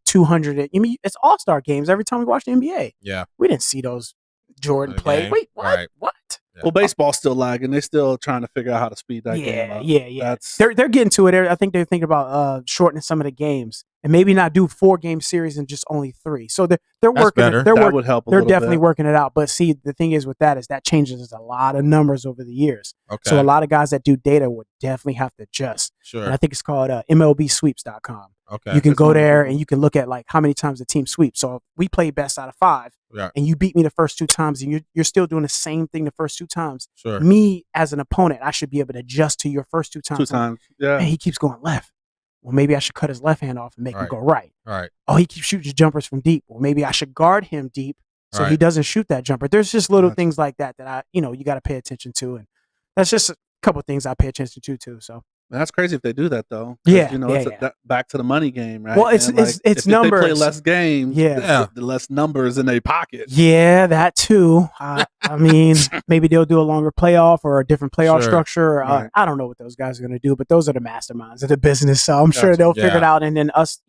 [SPEAKER 3] 200. I mean, it's all-star games every time we watch the NBA.
[SPEAKER 6] Yeah.
[SPEAKER 3] We didn't see those Jordan
[SPEAKER 6] The
[SPEAKER 3] play.
[SPEAKER 6] game.
[SPEAKER 3] Wait, what?
[SPEAKER 6] Right.
[SPEAKER 3] What?
[SPEAKER 5] Well, baseball's still lagging. They're still trying to figure out how to speed that game up.
[SPEAKER 3] Yeah.
[SPEAKER 5] That's
[SPEAKER 3] They're getting to it. I think they're thinking about shortening some of the games and maybe not do 4-game series and just only 3. So they're
[SPEAKER 6] That's
[SPEAKER 3] working.
[SPEAKER 6] better.
[SPEAKER 5] that would help a
[SPEAKER 3] They're
[SPEAKER 5] little
[SPEAKER 3] definitely
[SPEAKER 5] bit.
[SPEAKER 3] working it out. But see, the thing is with that is that changes a lot of numbers over the years.
[SPEAKER 6] Okay.
[SPEAKER 3] So a lot of guys that do data would definitely have to adjust.
[SPEAKER 6] Sure.
[SPEAKER 3] And I think it's called MLBsweeps.com.
[SPEAKER 6] Okay.
[SPEAKER 3] You can
[SPEAKER 5] That's
[SPEAKER 3] go there
[SPEAKER 5] wonderful.
[SPEAKER 3] and you can look at like how many times the team sweeps. So if we play best out of 5
[SPEAKER 6] Yeah.
[SPEAKER 3] and you beat me the first 2 times and you're still doing the same thing the first 2 times,
[SPEAKER 6] Sure.
[SPEAKER 3] me as an opponent, I should be able to adjust to your first 2 times.
[SPEAKER 5] 2 times. Yeah.
[SPEAKER 3] And he keeps going left. Well, maybe I should cut his left hand off and make him
[SPEAKER 6] Right.
[SPEAKER 3] go right.
[SPEAKER 6] All right.
[SPEAKER 3] Oh, he keeps shooting jumpers from deep. Well, maybe I should guard him deep so he
[SPEAKER 6] Right.
[SPEAKER 3] doesn't shoot that jumper. There's just little
[SPEAKER 5] Gotcha.
[SPEAKER 3] things like that you got to pay attention to. And that's just a couple things I pay attention to too. So
[SPEAKER 5] That's crazy if they do that though. 'Cause,
[SPEAKER 3] Yeah,
[SPEAKER 5] it's
[SPEAKER 3] yeah.
[SPEAKER 5] back to the money game, right?
[SPEAKER 3] Well, it's-
[SPEAKER 5] man?
[SPEAKER 3] it's
[SPEAKER 5] if they play
[SPEAKER 3] numbers.
[SPEAKER 5] less games,
[SPEAKER 3] Yeah.
[SPEAKER 5] the less numbers in their pocket.
[SPEAKER 3] yeah, that too. I mean, maybe they'll do a longer playoff or a different playoff
[SPEAKER 6] Sure.
[SPEAKER 3] structure.
[SPEAKER 5] Right.
[SPEAKER 3] I don't know what those guys are going to do, but those are the masterminds of the business. So I'm sure
[SPEAKER 5] Gotcha.
[SPEAKER 3] they'll figure it
[SPEAKER 6] Yeah.
[SPEAKER 3] out. And then us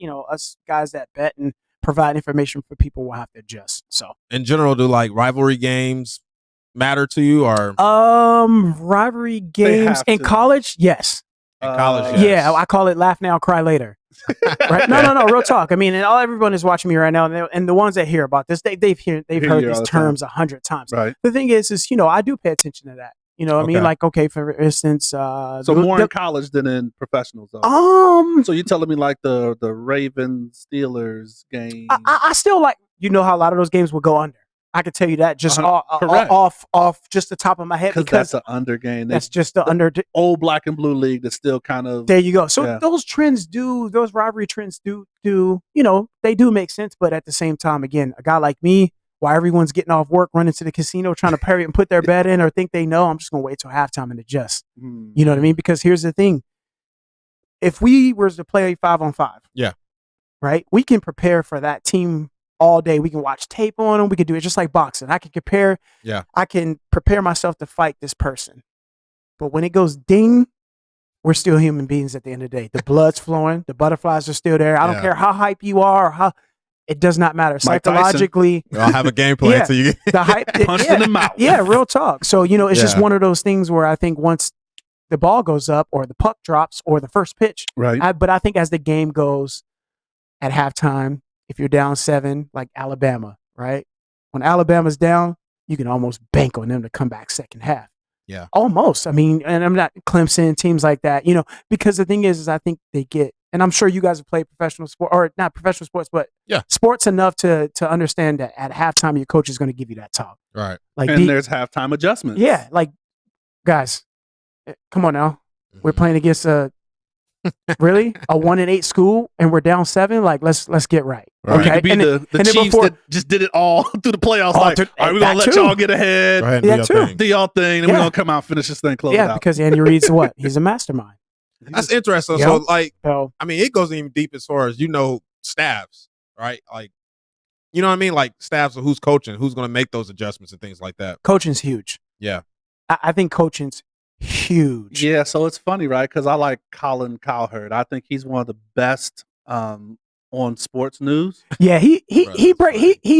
[SPEAKER 3] guys that bet and provide information for people will have to adjust. So,
[SPEAKER 6] In general, do like rivalry games matter to you, or
[SPEAKER 3] rivalry games
[SPEAKER 5] have
[SPEAKER 3] in
[SPEAKER 5] to.
[SPEAKER 3] college, yes.
[SPEAKER 6] in college?
[SPEAKER 5] Uh,
[SPEAKER 6] Yes.
[SPEAKER 3] Yeah, I call it laugh now, cry later. Right? No, real talk. I mean, and everyone is watching me right now, and the ones that hear about this, they've heard
[SPEAKER 5] you
[SPEAKER 3] these
[SPEAKER 5] all the time.
[SPEAKER 3] terms 100 times.
[SPEAKER 5] Right.
[SPEAKER 3] The thing is, I do pay attention to that. You know what I mean?
[SPEAKER 6] Okay.
[SPEAKER 3] Like, okay, for instance,
[SPEAKER 5] So more in college than in professionals, though.
[SPEAKER 3] um,
[SPEAKER 5] So you're telling me like the Ravens Steelers game?
[SPEAKER 3] I still like, how a lot of those games will go under. I can tell you that just
[SPEAKER 5] Correct.
[SPEAKER 3] off just the top of my head
[SPEAKER 5] because
[SPEAKER 3] because
[SPEAKER 5] that's an under game.
[SPEAKER 3] that's just the under.
[SPEAKER 5] Old black and blue league that's still kind of
[SPEAKER 3] There you go. So
[SPEAKER 5] Yeah.
[SPEAKER 3] those rivalry trends do they do make sense, but at the same time, again, a guy like me, while everyone's getting off work, running to the casino, trying to parry and put their bet in or think they know, I'm just gonna wait till halftime and adjust. You know what I mean? Because here's the thing: if we were to play 5-on-5,
[SPEAKER 6] Yeah.
[SPEAKER 3] right, we can prepare for that team all day. We can watch tape on them. We can do it just like boxing. I can compare.
[SPEAKER 6] Yeah.
[SPEAKER 3] I can prepare myself to fight this person, but when it goes ding, we're still human beings at the end of the day. The blood's flowing. The butterflies are still there. I don't
[SPEAKER 6] Yeah.
[SPEAKER 3] care how hype you are or how. It does not matter.
[SPEAKER 5] Mike Tyson.
[SPEAKER 3] Psychologically,
[SPEAKER 6] We all have a game plan
[SPEAKER 3] Yeah.
[SPEAKER 6] until you get.
[SPEAKER 3] the hype.
[SPEAKER 5] punched in the mouth.
[SPEAKER 3] Yeah, real talk. So, it's just
[SPEAKER 6] Yeah.
[SPEAKER 3] one of those things where I think once the ball goes up or the puck drops or the first pitch,
[SPEAKER 5] Right.
[SPEAKER 3] but I think as the game goes at halftime, if you're down 7, like Alabama, right? When Alabama's down, you can almost bank on them to come back second half.
[SPEAKER 6] Yeah.
[SPEAKER 3] Almost. I mean, and I'm not Clemson, teams like that, because the thing is I think they get, and I'm sure you guys have played professional sport, or not professional sports, but
[SPEAKER 6] Yeah.
[SPEAKER 3] sports enough to understand that at halftime, your coach is going to give you that talk.
[SPEAKER 6] Right.
[SPEAKER 3] Like,
[SPEAKER 5] And there's halftime adjustments.
[SPEAKER 3] yeah, like, guys, come on now. We're playing against a 1-8 school, and we're down 7. Like, let's get right.
[SPEAKER 6] Right.
[SPEAKER 5] It
[SPEAKER 3] Okay,
[SPEAKER 5] could be
[SPEAKER 3] and
[SPEAKER 5] the
[SPEAKER 3] and then
[SPEAKER 5] Chiefs
[SPEAKER 3] before-
[SPEAKER 5] that just did it all through the playoffs.
[SPEAKER 3] Oh,
[SPEAKER 5] Like,
[SPEAKER 3] dude,
[SPEAKER 5] all right, we're going to
[SPEAKER 3] that
[SPEAKER 5] let
[SPEAKER 3] too.
[SPEAKER 5] y'all get ahead.
[SPEAKER 6] Go ahead and
[SPEAKER 3] Yeah,
[SPEAKER 6] do
[SPEAKER 3] too.
[SPEAKER 6] your thing.
[SPEAKER 5] Do y'all thing, and
[SPEAKER 3] Yeah.
[SPEAKER 5] we're going to come out and finish this thing, close it
[SPEAKER 3] Yeah,
[SPEAKER 5] out.
[SPEAKER 3] because Andy Reid's what? He's a mastermind.
[SPEAKER 6] That's interesting.
[SPEAKER 3] Yeah.
[SPEAKER 6] So, like,
[SPEAKER 3] So
[SPEAKER 6] I mean, it goes even deep as far as staffs, right? Like, you know what I mean? Like staffs of who's coaching, who's going to make those adjustments and things like that.
[SPEAKER 3] coaching's huge.
[SPEAKER 6] Yeah.
[SPEAKER 3] I think coaching's huge.
[SPEAKER 5] Yeah, so it's funny, right? Because I like Colin Cowherd. I think he's one of the best on sports news,
[SPEAKER 3] Yeah, he breaks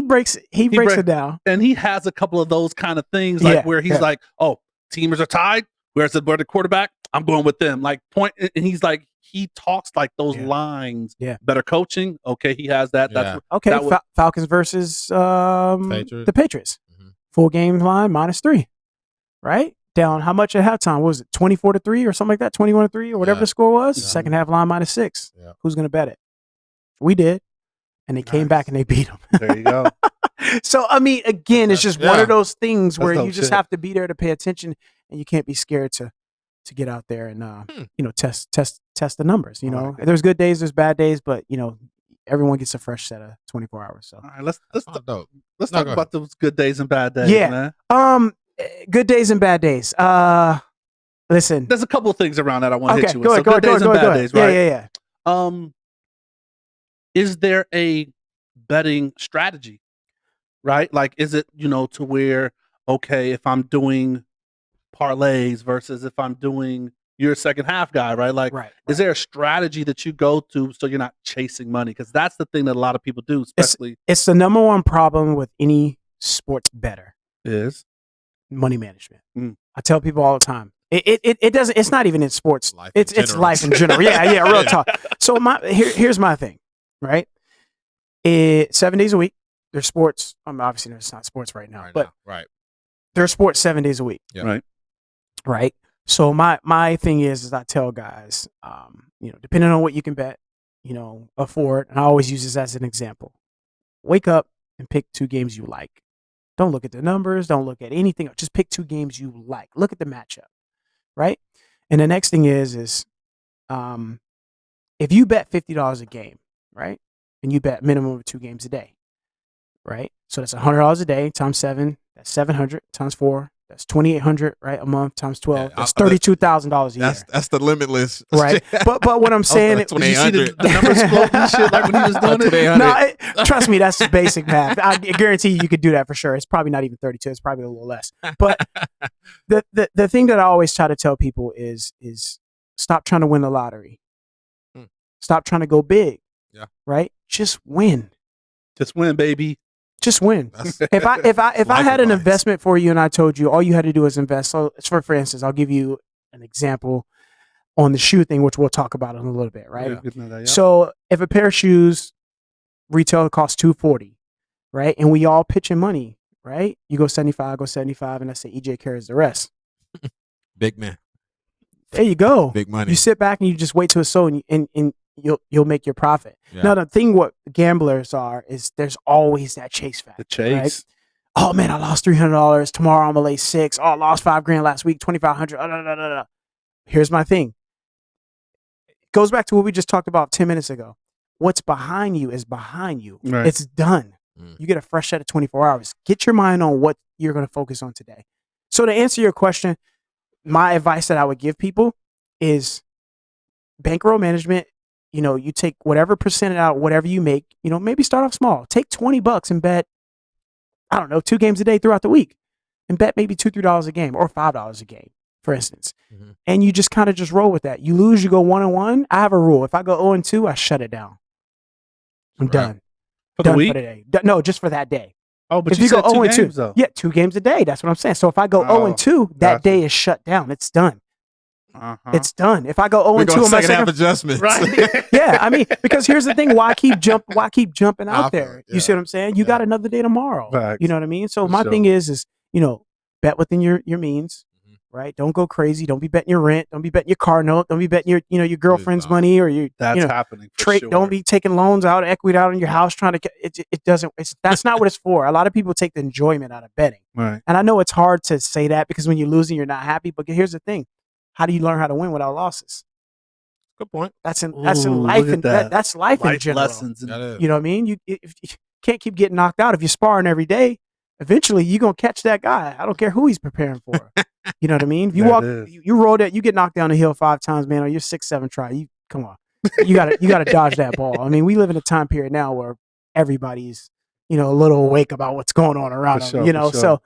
[SPEAKER 5] break-
[SPEAKER 3] it down.
[SPEAKER 5] and he has a couple of those kind of things, like
[SPEAKER 3] Yeah,
[SPEAKER 5] where he's
[SPEAKER 3] yeah.
[SPEAKER 5] like, "Oh, teamers are tied. Where's the quarterback? I'm going with them." Like point, and he's like, he talks like those
[SPEAKER 3] Yeah.
[SPEAKER 5] lines.
[SPEAKER 3] Yeah.
[SPEAKER 5] Better coaching. Okay, he has that.
[SPEAKER 6] Yeah.
[SPEAKER 5] That's
[SPEAKER 3] Okay,
[SPEAKER 5] that would-
[SPEAKER 3] Falcons versus
[SPEAKER 6] Patriots.
[SPEAKER 3] the Patriots.
[SPEAKER 6] Mhm.
[SPEAKER 3] Full game line -3, right? Down how much at halftime? What was it 24-3 or something like that? 21-3 or whatever
[SPEAKER 6] Yeah.
[SPEAKER 3] the score was.
[SPEAKER 5] Yeah.
[SPEAKER 3] Second half line -6.
[SPEAKER 6] Yeah.
[SPEAKER 3] Who's gonna bet it? We did, and they came
[SPEAKER 5] Nice.
[SPEAKER 3] back and they beat them.
[SPEAKER 5] there you go.
[SPEAKER 3] So I mean, again, it's just one
[SPEAKER 6] Yeah.
[SPEAKER 3] of those things
[SPEAKER 5] That's
[SPEAKER 3] where
[SPEAKER 5] dope
[SPEAKER 3] you just
[SPEAKER 5] shit.
[SPEAKER 3] have to be there to pay attention. and you can't be scared to get out there and test the numbers. You know, there's good days, there's bad days, but everyone gets a fresh set of 24 hours. So
[SPEAKER 5] All right, let's
[SPEAKER 6] dope.
[SPEAKER 5] let's
[SPEAKER 6] No,
[SPEAKER 5] talk
[SPEAKER 6] go
[SPEAKER 5] about those good days and bad days,
[SPEAKER 3] Yeah.
[SPEAKER 5] man.
[SPEAKER 3] Good days and bad days. Listen.
[SPEAKER 5] There's a couple of things around that I want to hit you with.
[SPEAKER 3] Go
[SPEAKER 5] So
[SPEAKER 3] ahead,
[SPEAKER 5] good days and bad days, right?
[SPEAKER 3] Yeah.
[SPEAKER 5] Is there a betting strategy, right? Like, is it, to where, okay, if I'm doing parlays versus if I'm doing your second half guy, right? Like, is there a strategy that you go to so you're not chasing money? Because that's the thing that a lot of people do, especially.
[SPEAKER 3] It's the number one problem with any sports bettor
[SPEAKER 5] is
[SPEAKER 3] money management. I tell people all the time. It doesn't. It's not even in sports. It's life in general. Yeah. Real talk. So here's my thing. Right. 7 days a week. There's sports. Obviously there's not sports right now, but there's sports 7 days a week.
[SPEAKER 6] Yeah.
[SPEAKER 3] Right. So my thing is I tell guys, depending on what you can bet, afford, and I always use this as an example. Wake up and pick 2 games you like. Don't look at the numbers. Don't look at anything. Just pick 2 games you like. Look at the matchup. Right. And the next thing is if you bet $50 a game, right, and you bet minimum of 2 games a day, right, so that's $100 a day times 7. That's 700 times 4. That's 2,800, right, a month times 12. That's $32,000 a year.
[SPEAKER 6] That's the limitless,
[SPEAKER 3] right? But what I'm saying,
[SPEAKER 6] did you see
[SPEAKER 5] the numbers floating and shit like when he was doing it?
[SPEAKER 3] No, trust me, that's just basic math. I guarantee you could do that for sure. It's probably not even 32. It's probably a little less. But the thing that I always try to tell people is stop trying to win the lottery. Stop trying to go big.
[SPEAKER 6] Yeah. Right.
[SPEAKER 3] Just win.
[SPEAKER 5] Just win, baby.
[SPEAKER 3] Just win. If I had an investment for you and I told you all you had to do is invest. So for instance, I'll give you an example on the shoe thing, which we'll talk about in a little bit, right?
[SPEAKER 5] Yeah.
[SPEAKER 3] So if a pair of shoes retail costs $240, right? And we all pitch in money, right? You go 75, I go 75, and I say EJ carries the rest.
[SPEAKER 6] Big man.
[SPEAKER 3] There you go.
[SPEAKER 6] Big money.
[SPEAKER 3] You sit back and you just wait till it's sold and you'll make your profit.
[SPEAKER 6] Yeah.
[SPEAKER 3] Now the thing what gamblers are is there's always that chase factor.
[SPEAKER 5] The chase.
[SPEAKER 3] Right? Oh man, I lost $300. Tomorrow I'm gonna lay $6. Oh, I lost $5,000 last week. 2,500. Here's my thing. It goes back to what we just talked about 10 minutes ago. What's behind you is behind you.
[SPEAKER 5] Right.
[SPEAKER 3] It's done. You get a fresh set of 24 hours. Get your mind on what you're gonna focus on today. So to answer your question, my advice that I would give people is bankroll management. You take whatever percentage out, whatever you make, maybe start off small. Take $20 and bet, I don't know, 2 games a day throughout the week and bet maybe $2, $3 a game or $5 a game, for instance. And you just kind of just roll with that. You lose, you go 1-1. I have a rule. If I go 0-2, I shut it down. I'm done.
[SPEAKER 5] For
[SPEAKER 3] done
[SPEAKER 5] the week?
[SPEAKER 3] for the day. No, just for that day.
[SPEAKER 5] Oh, but
[SPEAKER 3] if
[SPEAKER 5] you
[SPEAKER 3] go
[SPEAKER 5] said 2
[SPEAKER 3] 0-2,
[SPEAKER 5] games, though.
[SPEAKER 3] yeah, 2 games a day. That's what I'm saying. So if I go 0-2, that day is shut down. It's done. It's done. If I go 0-2 on my
[SPEAKER 6] second half adjustments,
[SPEAKER 5] right?
[SPEAKER 3] Yeah, I mean, because here's the thing: why keep jumping out there?
[SPEAKER 6] Yeah.
[SPEAKER 3] You see what I'm saying? You got another day tomorrow.
[SPEAKER 5] Facts.
[SPEAKER 3] You know what I mean? So
[SPEAKER 5] For
[SPEAKER 3] my
[SPEAKER 5] sure.
[SPEAKER 3] thing is bet within your means, right? Don't go crazy. Don't be betting your rent. Don't be betting your car note. Don't be betting your girlfriend's money or your
[SPEAKER 5] That's happening. For
[SPEAKER 3] trade.
[SPEAKER 5] sure.
[SPEAKER 3] Don't be taking loans out, equity out on your house, trying to. It doesn't. That's not what it's for. A lot of people take the enjoyment out of betting,
[SPEAKER 5] Right.
[SPEAKER 3] and I know it's hard to say that because when you're losing, you're not happy. But here's the thing: how do you learn how to win without losses?
[SPEAKER 6] Good point.
[SPEAKER 3] That's in
[SPEAKER 5] Ooh,
[SPEAKER 3] life,
[SPEAKER 5] look at
[SPEAKER 3] and
[SPEAKER 5] that.
[SPEAKER 3] that's life in
[SPEAKER 5] Life
[SPEAKER 3] general.
[SPEAKER 5] lessons. And,
[SPEAKER 6] That is.
[SPEAKER 3] You know what I mean? You can't keep getting knocked out. If you're sparring every day, eventually you're gonna catch that guy. I don't care who he's preparing for. You know what I mean? If you
[SPEAKER 5] That
[SPEAKER 3] walk,
[SPEAKER 5] is.
[SPEAKER 3] you roll that, you get knocked down the hill 5 times, man. On your 6, 7 try, you come on. You gotta dodge that ball. I mean, we live in a time period now where everybody's a little awake about what's going on around
[SPEAKER 5] For
[SPEAKER 3] them.
[SPEAKER 5] sure, for sure.
[SPEAKER 3] So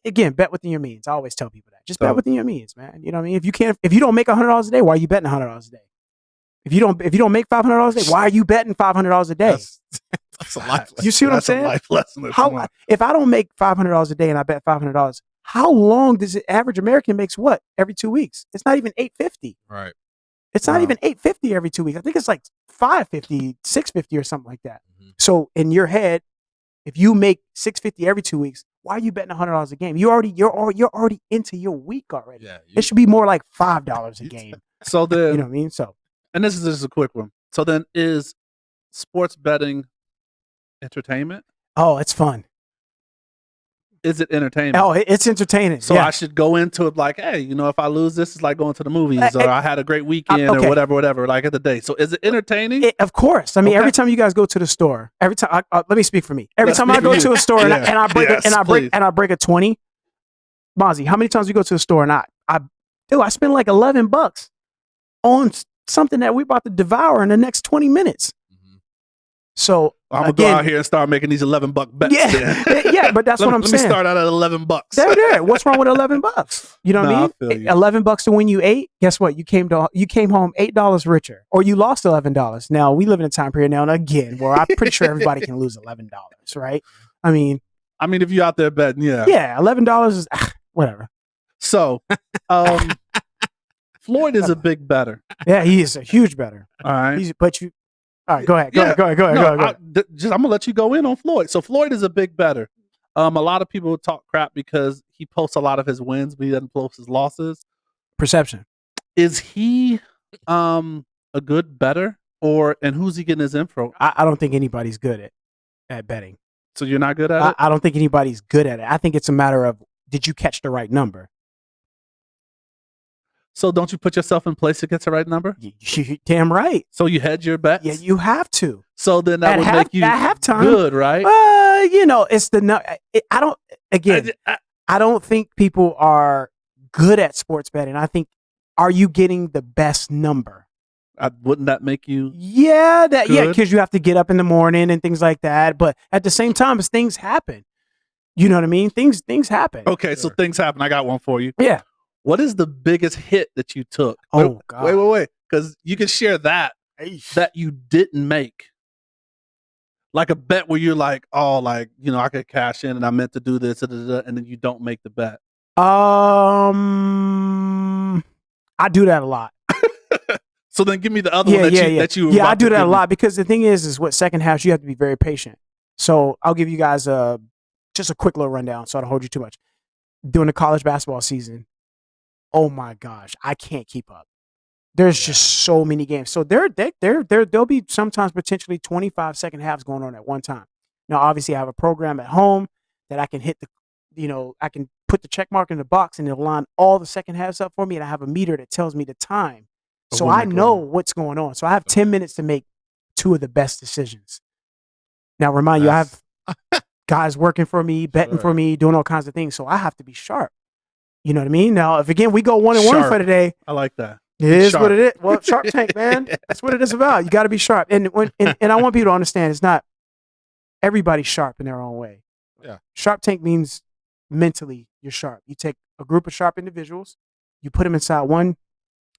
[SPEAKER 3] again, bet within your means. I always tell people that. Just bet
[SPEAKER 5] Dope.
[SPEAKER 3] within your means, man. You know what I mean? If you don't make $100 a day, why are you betting $100 a day? If you don't make $500 a day, why are you betting $500 a day?
[SPEAKER 6] That's a life.
[SPEAKER 3] You see what I'm
[SPEAKER 5] That's a
[SPEAKER 3] saying?
[SPEAKER 5] life lesson. Come on.
[SPEAKER 3] If I don't make $500 a day and I bet $500, how long does the average American makes what every 2 weeks? It's not even $850.
[SPEAKER 6] Right.
[SPEAKER 3] It's not even $850 every 2 weeks. I think it's like $550, $650 or something like that. So in your head, if you make $650 every 2 weeks, why are you betting $100 a game? You're already into your week already.
[SPEAKER 6] Yeah.
[SPEAKER 3] It should be more like $5 a game.
[SPEAKER 5] So then,
[SPEAKER 3] You know what I mean? So
[SPEAKER 5] and this is just a quick one. So then, is sports betting entertainment?
[SPEAKER 3] it's fun.
[SPEAKER 5] is it entertaining?
[SPEAKER 3] Oh, it's entertaining.
[SPEAKER 5] So
[SPEAKER 3] yeah.
[SPEAKER 5] I should go into it like, hey, if I lose this, it's like going to the movies, or I had a great weekend,
[SPEAKER 3] okay.
[SPEAKER 5] or whatever, like at the day. So is it entertaining?
[SPEAKER 3] Of course. I mean,
[SPEAKER 5] Okay.
[SPEAKER 3] every time you guys go to the store, every time let me speak for me. Every
[SPEAKER 5] Let's
[SPEAKER 3] time
[SPEAKER 5] speak
[SPEAKER 3] I go
[SPEAKER 5] for
[SPEAKER 3] to
[SPEAKER 5] you.
[SPEAKER 3] a store
[SPEAKER 5] Yeah.
[SPEAKER 3] and I break
[SPEAKER 5] Yes,
[SPEAKER 3] and I break a 20, Mozzie, how many times we go to the store and I spend like $11 on something that we're about to devour in the next 20 minutes. So
[SPEAKER 5] I'm gonna go out here and start making these $11 bets.
[SPEAKER 3] Yeah, but that's what I'm
[SPEAKER 5] Let
[SPEAKER 3] saying.
[SPEAKER 5] me start out at $11.
[SPEAKER 3] There. What's wrong with $11? You know what
[SPEAKER 5] Nah,
[SPEAKER 3] I
[SPEAKER 5] I feel
[SPEAKER 3] mean?
[SPEAKER 5] you.
[SPEAKER 3] $11 to win you 8. Guess what? You came home $8 richer, or you lost $11. Now we live in a time period now and again where I'm pretty sure everybody can lose $11, right? I mean,
[SPEAKER 5] if you're out there betting, yeah.
[SPEAKER 3] Yeah, $11 is whatever.
[SPEAKER 5] So, Floyd is a big better.
[SPEAKER 3] Yeah, he is a huge better.
[SPEAKER 5] All right.
[SPEAKER 3] All right, go ahead.
[SPEAKER 5] Yeah.
[SPEAKER 3] Go ahead.
[SPEAKER 5] I'm gonna let you go in on Floyd. So Floyd is a big better. A lot of people talk crap because he posts a lot of his wins, but he doesn't post his losses.
[SPEAKER 3] Perception.
[SPEAKER 5] Is he a good better, and who's he getting his info?
[SPEAKER 3] I don't think anybody's good at betting.
[SPEAKER 5] So you're not good at it?
[SPEAKER 3] I don't think anybody's good at it. I think it's a matter of, did you catch the right number?
[SPEAKER 5] So don't you put yourself in place to get the right number?
[SPEAKER 3] You damn right.
[SPEAKER 5] So you hedge your bets?
[SPEAKER 3] Yeah, you have to.
[SPEAKER 5] So then that would make you
[SPEAKER 3] at halftime,
[SPEAKER 5] good, right?
[SPEAKER 3] It's I don't. Again, I don't think people are good at sports betting. I think, are you getting the best number?
[SPEAKER 5] Wouldn't that make you?
[SPEAKER 3] Yeah,
[SPEAKER 5] good?
[SPEAKER 3] because you have to get up in the morning and things like that. But at the same time, as things happen, you know what I mean. Things happen.
[SPEAKER 5] Okay, so things happen. I got one for you.
[SPEAKER 3] Yeah.
[SPEAKER 5] What is the biggest hit that you took?
[SPEAKER 3] Oh, God.
[SPEAKER 5] Wait. Because you can share that you didn't make. Like a bet where you're like, I could cash in and I meant to do this, and then you don't make the bet.
[SPEAKER 3] I do that a lot.
[SPEAKER 5] So then give me the other one that you were
[SPEAKER 3] Yeah, I
[SPEAKER 5] about
[SPEAKER 3] do
[SPEAKER 5] to
[SPEAKER 3] that a
[SPEAKER 5] give me.
[SPEAKER 3] lot because the thing is what second half, you have to be very patient. So I'll give you guys just a quick little rundown so I don't hold you too much. During the college basketball season, oh my gosh, I can't keep up. There's just so many games. So there'll be sometimes potentially 25 second halves going on at one time. Now, obviously, I have a program at home that I can hit I can put the check mark in the box and it'll line all the second halves up for me. And I have a meter that tells me the time. So I know what's going on. So I have 10 minutes to make two of the best decisions. Now, remind you, I have guys working for me, betting for me, doing all kinds of things. So I have to be sharp. You know what I mean? Now, if again, we go 1-1 for today.
[SPEAKER 5] I like that.
[SPEAKER 3] It is
[SPEAKER 5] Sharp.
[SPEAKER 3] what it is. Well, SharpTank, man. That's what it is about. You got to be sharp. And I want people to understand, it's not everybody's sharp in their own way.
[SPEAKER 6] Yeah.
[SPEAKER 3] SharpTank means mentally you're sharp. You take a group of sharp individuals, you put them inside one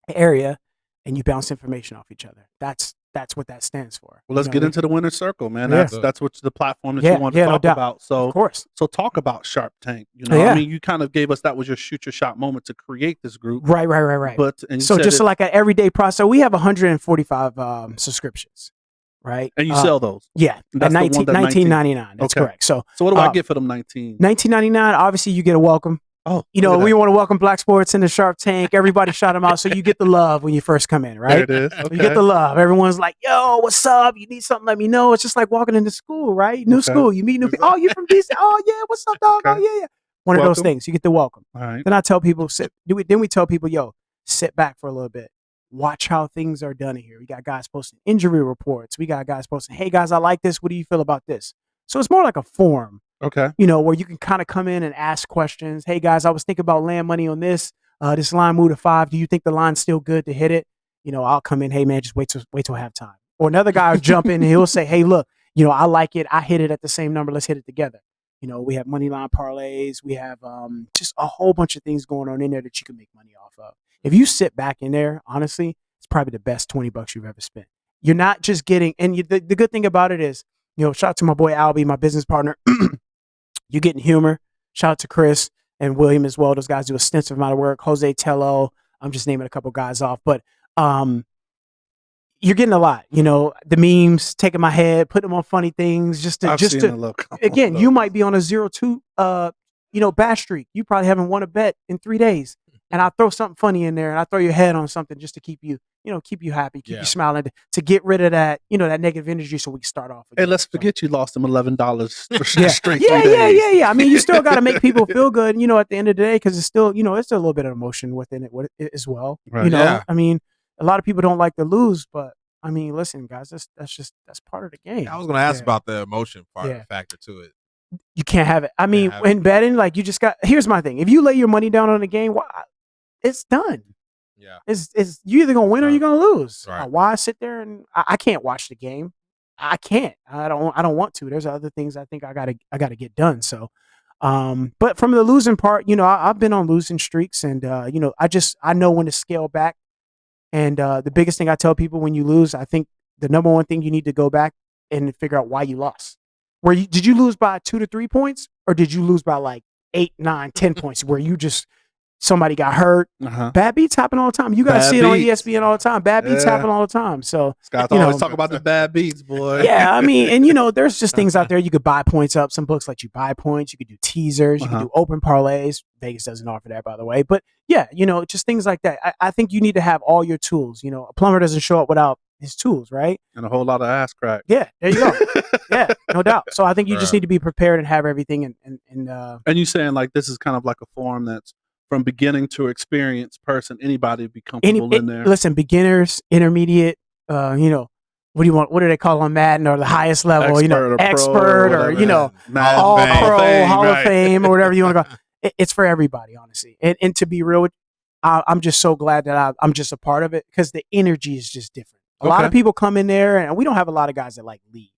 [SPEAKER 3] area, and you bounce information off each other. That's what that stands for.
[SPEAKER 5] Well, let's get into the winner's circle, man.
[SPEAKER 3] Yeah.
[SPEAKER 5] That's what the platform that you want to talk about. So,
[SPEAKER 3] of course.
[SPEAKER 5] So talk about SharpTank. You kind of gave us that was your shoot your shot moment to create this group.
[SPEAKER 3] Right.
[SPEAKER 5] But
[SPEAKER 3] so just like an everyday process, we have 145 subscriptions, right?
[SPEAKER 5] And you sell those.
[SPEAKER 3] Yeah,
[SPEAKER 5] That's
[SPEAKER 3] at
[SPEAKER 5] the one that's
[SPEAKER 3] $19.99. That's
[SPEAKER 5] Okay.
[SPEAKER 3] correct. So
[SPEAKER 5] what do I get for them 19?
[SPEAKER 3] $19.99. Obviously, you get a welcome.
[SPEAKER 5] Oh,
[SPEAKER 3] we want to welcome Black Sports into SharpTank. Everybody shout them out, so you get the love when you first come in, right?
[SPEAKER 5] There it is. Okay.
[SPEAKER 3] You get the love. Everyone's like, "Yo, what's up? You need something? Let me know." It's just like walking into school, right? New school. You meet new people. Oh, you from DC? Oh yeah, what's up, dog?
[SPEAKER 5] Okay.
[SPEAKER 3] Oh yeah. One of those things. You get the welcome.
[SPEAKER 5] All right.
[SPEAKER 3] Then I tell people, then we tell people, yo, sit back for a little bit. Watch how things are done in here. We got guys posting injury reports. We got guys posting, hey guys, I like this. What do you feel about this? So it's more like a forum.
[SPEAKER 5] Okay.
[SPEAKER 3] Where you can kind of come in and ask questions. Hey guys, I was thinking about laying money on this. This line moved to 5. Do you think the line's still good to hit it? I'll come in. Hey man, just wait till halftime. Or another guy will jump in and he'll say, hey, look, I like it. I hit it at the same number. Let's hit it together. We have money line parlays. We have just a whole bunch of things going on in there that you can make money off of. If you sit back in there, honestly, it's probably the best $20 you've ever spent. You're not just getting, and the good thing about it is, shout out to my boy Albie, my business partner. You're getting humor. Shout out to Chris and William as well. Those guys do extensive amount of work. Jose Tello. I'm just naming a couple guys off, but you're getting a lot. The memes, taking my head, putting them on funny things, again, you might be on a 0-2 bash streak. You probably haven't won a bet in 3 days. and I throw something funny in there, and I throw your head on something just to keep you, keep you happy, keep you smiling, to get rid of that, that negative energy, so we can start off again.
[SPEAKER 5] Hey, let's forget you lost them $11 straight.
[SPEAKER 3] Yeah. I mean, you still got to make people feel good, at the end of the day, because it's still, it's a little bit of emotion within it as well.
[SPEAKER 5] Right.
[SPEAKER 3] I mean, a lot of people don't like to lose, but I mean, listen, guys, that's part of the game.
[SPEAKER 6] I was going to ask about the emotion factor to it.
[SPEAKER 3] You can't have it. I mean, in betting, like, here's my thing. If you lay your money down on a game, it's done.
[SPEAKER 6] Yeah.
[SPEAKER 3] It's you either going to win or you're going to lose.
[SPEAKER 6] Right.
[SPEAKER 3] Why sit there and I can't watch the game. I can't. I don't want to. There's other things I think I gotta get done. So, but from the losing part, I've been on losing streaks, and I know when to scale back. And the biggest thing I tell people when you lose, I think the number one thing you need to go back and figure out why you lost. Did you lose by 2 to 3 points, or did you lose by like 8, 9, 10 points where you just somebody got hurt? Bad beats happen all the time. You guys see it on ESPN all the time. Bad beats happen all the time. So
[SPEAKER 5] Scott always talk about the bad beats, boy.
[SPEAKER 3] Yeah, I mean, and there's just things out there you could buy points up. Some books let you buy points. You could do teasers. You could do open parlays. Vegas doesn't offer that, by the way. But yeah, just things like that. I think you need to have all your tools. A plumber doesn't show up without his tools, right?
[SPEAKER 5] And a whole lot of ass crack.
[SPEAKER 3] Yeah, there you go. Yeah, no doubt. So I think you just need to be prepared and have everything.
[SPEAKER 5] And you saying like this is kind of like a form that's from beginning to experienced person, anybody would be comfortable in there.
[SPEAKER 3] Listen, beginners, intermediate, what do you want? What do they call on Madden, or the highest level? Expert, all pro, Hall of Fame, or whatever you want to go. It's for everybody, honestly. And to be real, I'm just so glad that I'm just a part of it, because the energy is just different. A lot of people come in there, and we don't have a lot of guys that leave.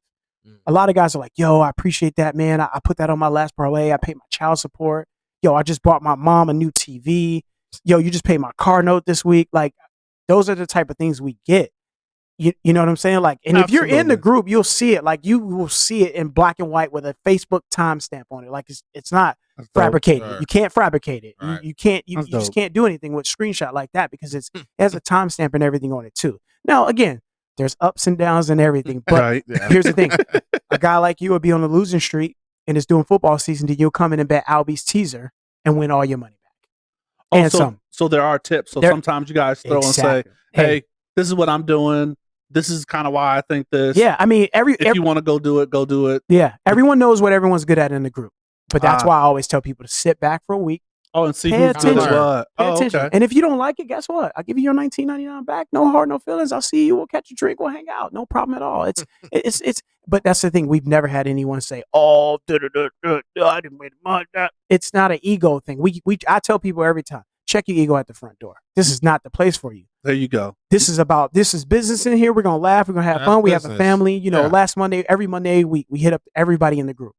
[SPEAKER 3] A lot of guys are like, yo, I appreciate that, man. I put that on my last parlay. I paid my child support. Yo, I just bought my mom a new TV. Yo, you just paid my car note this week. Like, those are the type of things we get. You know what I'm saying? Like, and if you're in the group, you'll see it. Like, you will see it in black and white with a Facebook timestamp on it. Like, it's not fabricated. Right. You can't fabricate it. Right. You can't. You just can't do anything with screenshot like that, because it has a timestamp and everything on it too. Now, again, there's ups and downs and everything. But here's the thing: a guy like you will be on the losing streak, and it's doing football season, then you'll come in and bet Albie's teaser and win all your money back. And
[SPEAKER 5] so there are tips. So sometimes you guys throw and say, hey, this is what I'm doing. This is kind of why I think this.
[SPEAKER 3] Yeah, I mean, if
[SPEAKER 5] you want to go do it.
[SPEAKER 3] Yeah, everyone knows what everyone's good at in the group. But that's why I always tell people to sit back for a week.
[SPEAKER 5] Oh, and see who's good at what.
[SPEAKER 3] Pay attention. Okay. And if you don't like it, guess what? I'll give you your $19.99 back. No hard, no feelings. I'll see you. We'll catch a drink. We'll hang out. No problem at all. It's. But that's the thing. We've never had anyone say, "Oh, I didn't make money." It's not an ego thing. I tell people every time, check your ego at the front door. This is not the place for you.
[SPEAKER 5] There you go.
[SPEAKER 3] This is business in here. We're gonna laugh. We're gonna have fun. We have a family. Last Monday, every Monday, we hit up everybody in the group.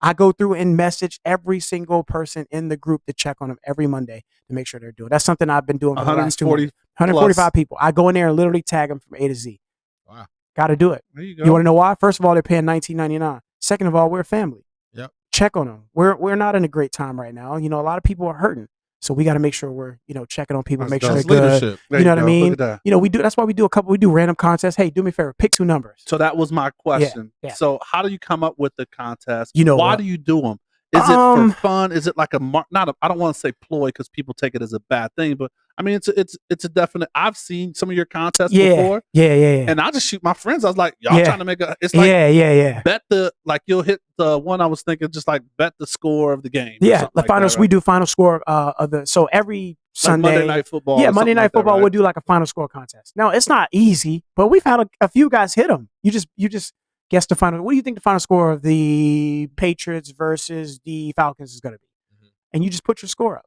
[SPEAKER 3] I go through and message every single person in the group to check on them every Monday to make sure they're doing. That's something I've been doing for the last 2 months. 145 people. I go in there and literally tag them from A to Z.
[SPEAKER 6] Wow.
[SPEAKER 3] Got to do it.
[SPEAKER 5] There you go.
[SPEAKER 3] You want to know why? First of all, they're paying $19.99. Second of all, we're a family.
[SPEAKER 6] Yep.
[SPEAKER 3] Check on them. We're not in a great time right now. A lot of people are hurting. So we got to make sure we're, checking on people, make sure they're good.
[SPEAKER 6] Leadership.
[SPEAKER 3] You know what I mean? We do. That's why we do random contests. Hey, do me a favor, pick 2 numbers.
[SPEAKER 5] So that was my question.
[SPEAKER 3] Yeah.
[SPEAKER 5] So how do you come up with the contest?
[SPEAKER 3] Why
[SPEAKER 5] what? Do you do them? Is it for fun? Is it like I don't want to say ploy because people take it as a bad thing, but I mean it's a definite. I've seen some of your contests before.
[SPEAKER 3] Yeah.
[SPEAKER 5] And I just shoot my friends. I was like, y'all trying to make it's like bet you'll hit the one. I was thinking just like bet the score of the game.
[SPEAKER 3] Yeah, the finals. Right? We do final score of the every Sunday
[SPEAKER 5] Monday Night Football.
[SPEAKER 3] Yeah, Monday Night Football. Right? We'll do like a final score contest. Now it's not easy, but we've had a few guys hit them. You just guess the final. What do you think the final score of the Patriots versus the Falcons is going to be? Mm-hmm. And you just put your score up,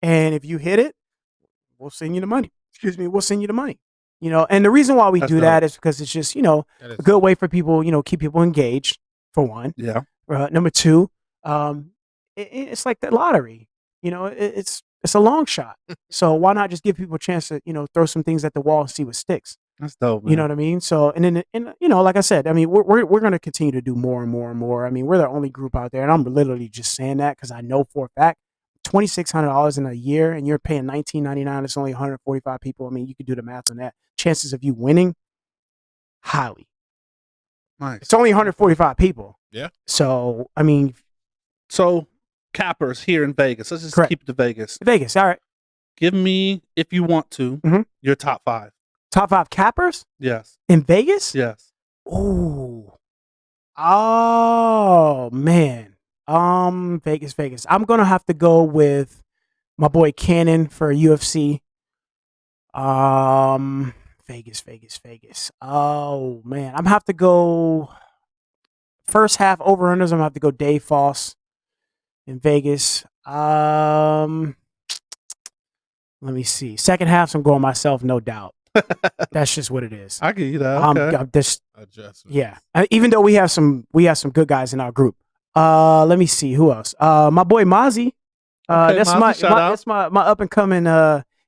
[SPEAKER 3] and if you hit it, we'll send you the money. We'll send you the money. And the reason why we do that is because it's just a good way for people, keep people engaged. For one, number two, it's like the lottery. It's a long shot. So why not just give people a chance to throw some things at the wall and see what sticks?
[SPEAKER 5] That's dope, man.
[SPEAKER 3] You know what I mean? So and like I said, I mean we're going to continue to do more and more and more. I mean we're the only group out there, and I'm literally just saying that because I know for a fact $2,600 in a year, and you're paying $19.99. It's only 145 people. I mean you could do the math on that. Chances of you winning, highly.
[SPEAKER 5] Nice.
[SPEAKER 3] It's only 145 people.
[SPEAKER 6] Yeah.
[SPEAKER 3] So I mean,
[SPEAKER 5] cappers here in Vegas. Let's just keep it to Vegas.
[SPEAKER 3] Vegas, all right.
[SPEAKER 5] Give me, if you want to,
[SPEAKER 3] Mhm.
[SPEAKER 5] your top 5.
[SPEAKER 3] Top 5 cappers
[SPEAKER 5] Yes.
[SPEAKER 3] in Vegas?
[SPEAKER 5] Yes.
[SPEAKER 3] Ooh. Oh man. Vegas. I'm gonna have to go with my boy Cannon for UFC. Vegas. Oh man. I'm gonna have to go first half over-unders. I'm gonna have to go Dave Foss in Vegas. Let me see. Second half, I'm going myself, no doubt. That's just what it is.
[SPEAKER 5] I give you that. Okay.
[SPEAKER 3] I'm just
[SPEAKER 6] Adjustments.
[SPEAKER 3] yeah. Even though we have some good guys in our group. Let me see who else. My boy Mozzie.
[SPEAKER 5] Okay,
[SPEAKER 3] That's
[SPEAKER 5] Mozzie, shout out.
[SPEAKER 3] that's my up and coming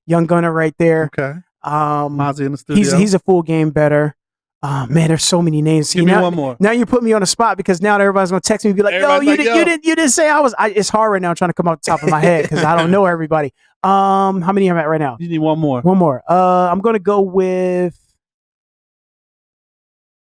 [SPEAKER 3] young gunner right there.
[SPEAKER 5] Okay.
[SPEAKER 3] Um,
[SPEAKER 5] Mozzie in the studio.
[SPEAKER 3] he's a full game better. Man, there's so many names. See,
[SPEAKER 5] Give me
[SPEAKER 3] now,
[SPEAKER 5] one more.
[SPEAKER 3] Now you put me on the spot because now everybody's gonna text me and be like,
[SPEAKER 5] Everybody's like, yo.
[SPEAKER 3] you didn't say I was. It's hard right now trying to come off the top of my head because I don't know everybody. How many am I at right now?
[SPEAKER 5] You need one more.
[SPEAKER 3] One more. I'm gonna go with.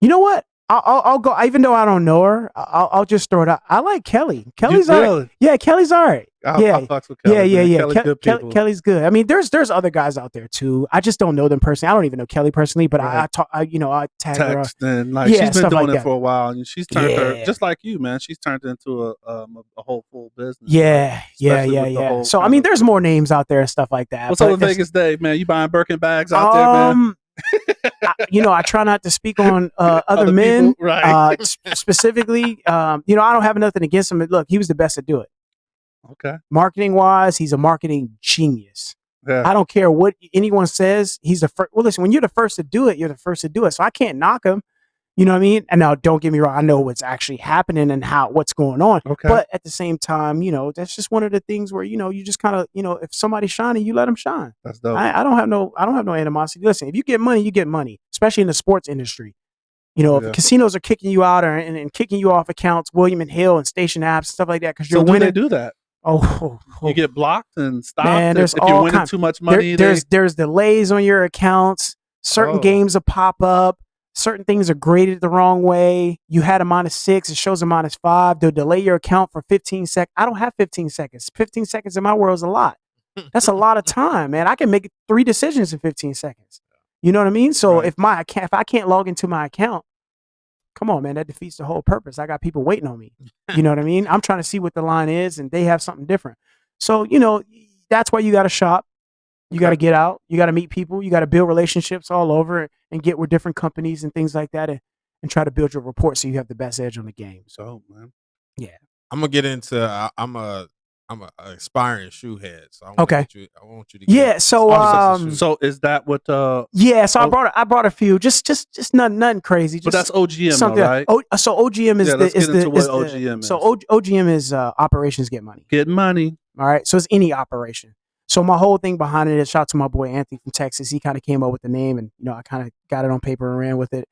[SPEAKER 3] You know what? I'll go. Even though I don't know her, I'll just throw it out. I like Kelly. Kelly's all right.
[SPEAKER 5] really?
[SPEAKER 3] Yeah, Kelly's all right.
[SPEAKER 5] I fucks with
[SPEAKER 3] Yeah,
[SPEAKER 5] Kelly.
[SPEAKER 3] yeah,
[SPEAKER 5] man.
[SPEAKER 3] yeah.
[SPEAKER 5] Kelly's good people.
[SPEAKER 3] Kelly's good. I mean, there's other guys out there too. I just don't know them personally. I don't even know Kelly personally, but
[SPEAKER 5] Right.
[SPEAKER 3] I talk. I tag her.
[SPEAKER 5] Text and like
[SPEAKER 3] Yeah,
[SPEAKER 5] she's been
[SPEAKER 3] stuff
[SPEAKER 5] doing
[SPEAKER 3] like
[SPEAKER 5] it
[SPEAKER 3] that.
[SPEAKER 5] for a while, and she's turned her
[SPEAKER 3] Yeah.
[SPEAKER 5] just like you, man. She's turned into a whole full business.
[SPEAKER 3] Yeah, yeah,
[SPEAKER 5] Especially
[SPEAKER 3] yeah,
[SPEAKER 5] with the
[SPEAKER 3] yeah.
[SPEAKER 5] whole
[SPEAKER 3] So I
[SPEAKER 5] kind
[SPEAKER 3] mean,
[SPEAKER 5] of-
[SPEAKER 3] there's more names out there and stuff like that.
[SPEAKER 5] What's
[SPEAKER 3] but
[SPEAKER 5] up with
[SPEAKER 3] it's-
[SPEAKER 5] Vegas Dave, man? You buying Birkin bags out there, man?
[SPEAKER 3] I try not to speak on other
[SPEAKER 5] Other
[SPEAKER 3] men,
[SPEAKER 5] people, right.
[SPEAKER 3] specifically. I don't have nothing against him. Look, he was the best to do it.
[SPEAKER 5] Okay.
[SPEAKER 3] Marketing wise, he's a marketing genius.
[SPEAKER 5] Yeah.
[SPEAKER 3] I don't care what anyone says. He's the first. Well, listen, when you're the first to do it, you're the first to do it. So I can't knock him. You know what I mean? And now, don't get me wrong. I know what's actually happening and what's going on.
[SPEAKER 5] Okay.
[SPEAKER 3] But at the same time, that's just one of the things where you just kind of if somebody's shining, you let them shine.
[SPEAKER 5] That's dope.
[SPEAKER 3] I don't have no animosity. Listen, if you get money, you get money, especially in the sports industry.
[SPEAKER 5] Yeah.
[SPEAKER 3] If casinos are kicking you out and kicking you off accounts, William and Hill and Station Apps, stuff like that, because
[SPEAKER 5] So
[SPEAKER 3] you're
[SPEAKER 5] do
[SPEAKER 3] winning.
[SPEAKER 5] they do that?
[SPEAKER 3] Oh,
[SPEAKER 5] You get blocked and stopped
[SPEAKER 3] Man, there's
[SPEAKER 5] if you're
[SPEAKER 3] all
[SPEAKER 5] winning
[SPEAKER 3] kinds.
[SPEAKER 5] too much money.
[SPEAKER 3] there's delays on your accounts. Certain
[SPEAKER 5] Oh.
[SPEAKER 3] games will pop up. Certain things are graded the wrong way. You had a -6, it shows a -5. They'll delay your account for 15 seconds. I don't have 15 seconds. 15 seconds in my world is a lot. That's a lot of time, man. I can make 3 decisions in 15 seconds. You know what I mean? So
[SPEAKER 5] Right.
[SPEAKER 3] if I can't log into my account, come on, man, that defeats the whole purpose. I got people waiting on me. You know what I mean? I'm trying to see what the line is, and they have something different. So, that's why you got to shop. You got to get out. You got to meet people. You got to build relationships all over and get with different companies and things like that and try to build your report so you have the best edge on the game. So,
[SPEAKER 5] man.
[SPEAKER 3] Yeah.
[SPEAKER 6] I'm gonna get into. I'm a aspiring shoe head. So I want you to.
[SPEAKER 3] Yeah. So,
[SPEAKER 5] So is that what?
[SPEAKER 3] yeah. So I brought a few. Just nothing crazy.
[SPEAKER 5] But
[SPEAKER 3] Just
[SPEAKER 5] that's OGM, though,
[SPEAKER 3] something.
[SPEAKER 5] right?
[SPEAKER 3] So OGM is
[SPEAKER 5] Yeah,
[SPEAKER 3] the
[SPEAKER 5] let's
[SPEAKER 3] is
[SPEAKER 5] get
[SPEAKER 3] the
[SPEAKER 5] into what
[SPEAKER 3] is the-
[SPEAKER 5] OGM is.
[SPEAKER 3] So OGM is operations get money.
[SPEAKER 5] Get money.
[SPEAKER 3] All right. So it's any operation. So my whole thing behind it is shout out to my boy Anthony from Texas. He kind of came up with the name, and I kind of got it on paper and ran with it.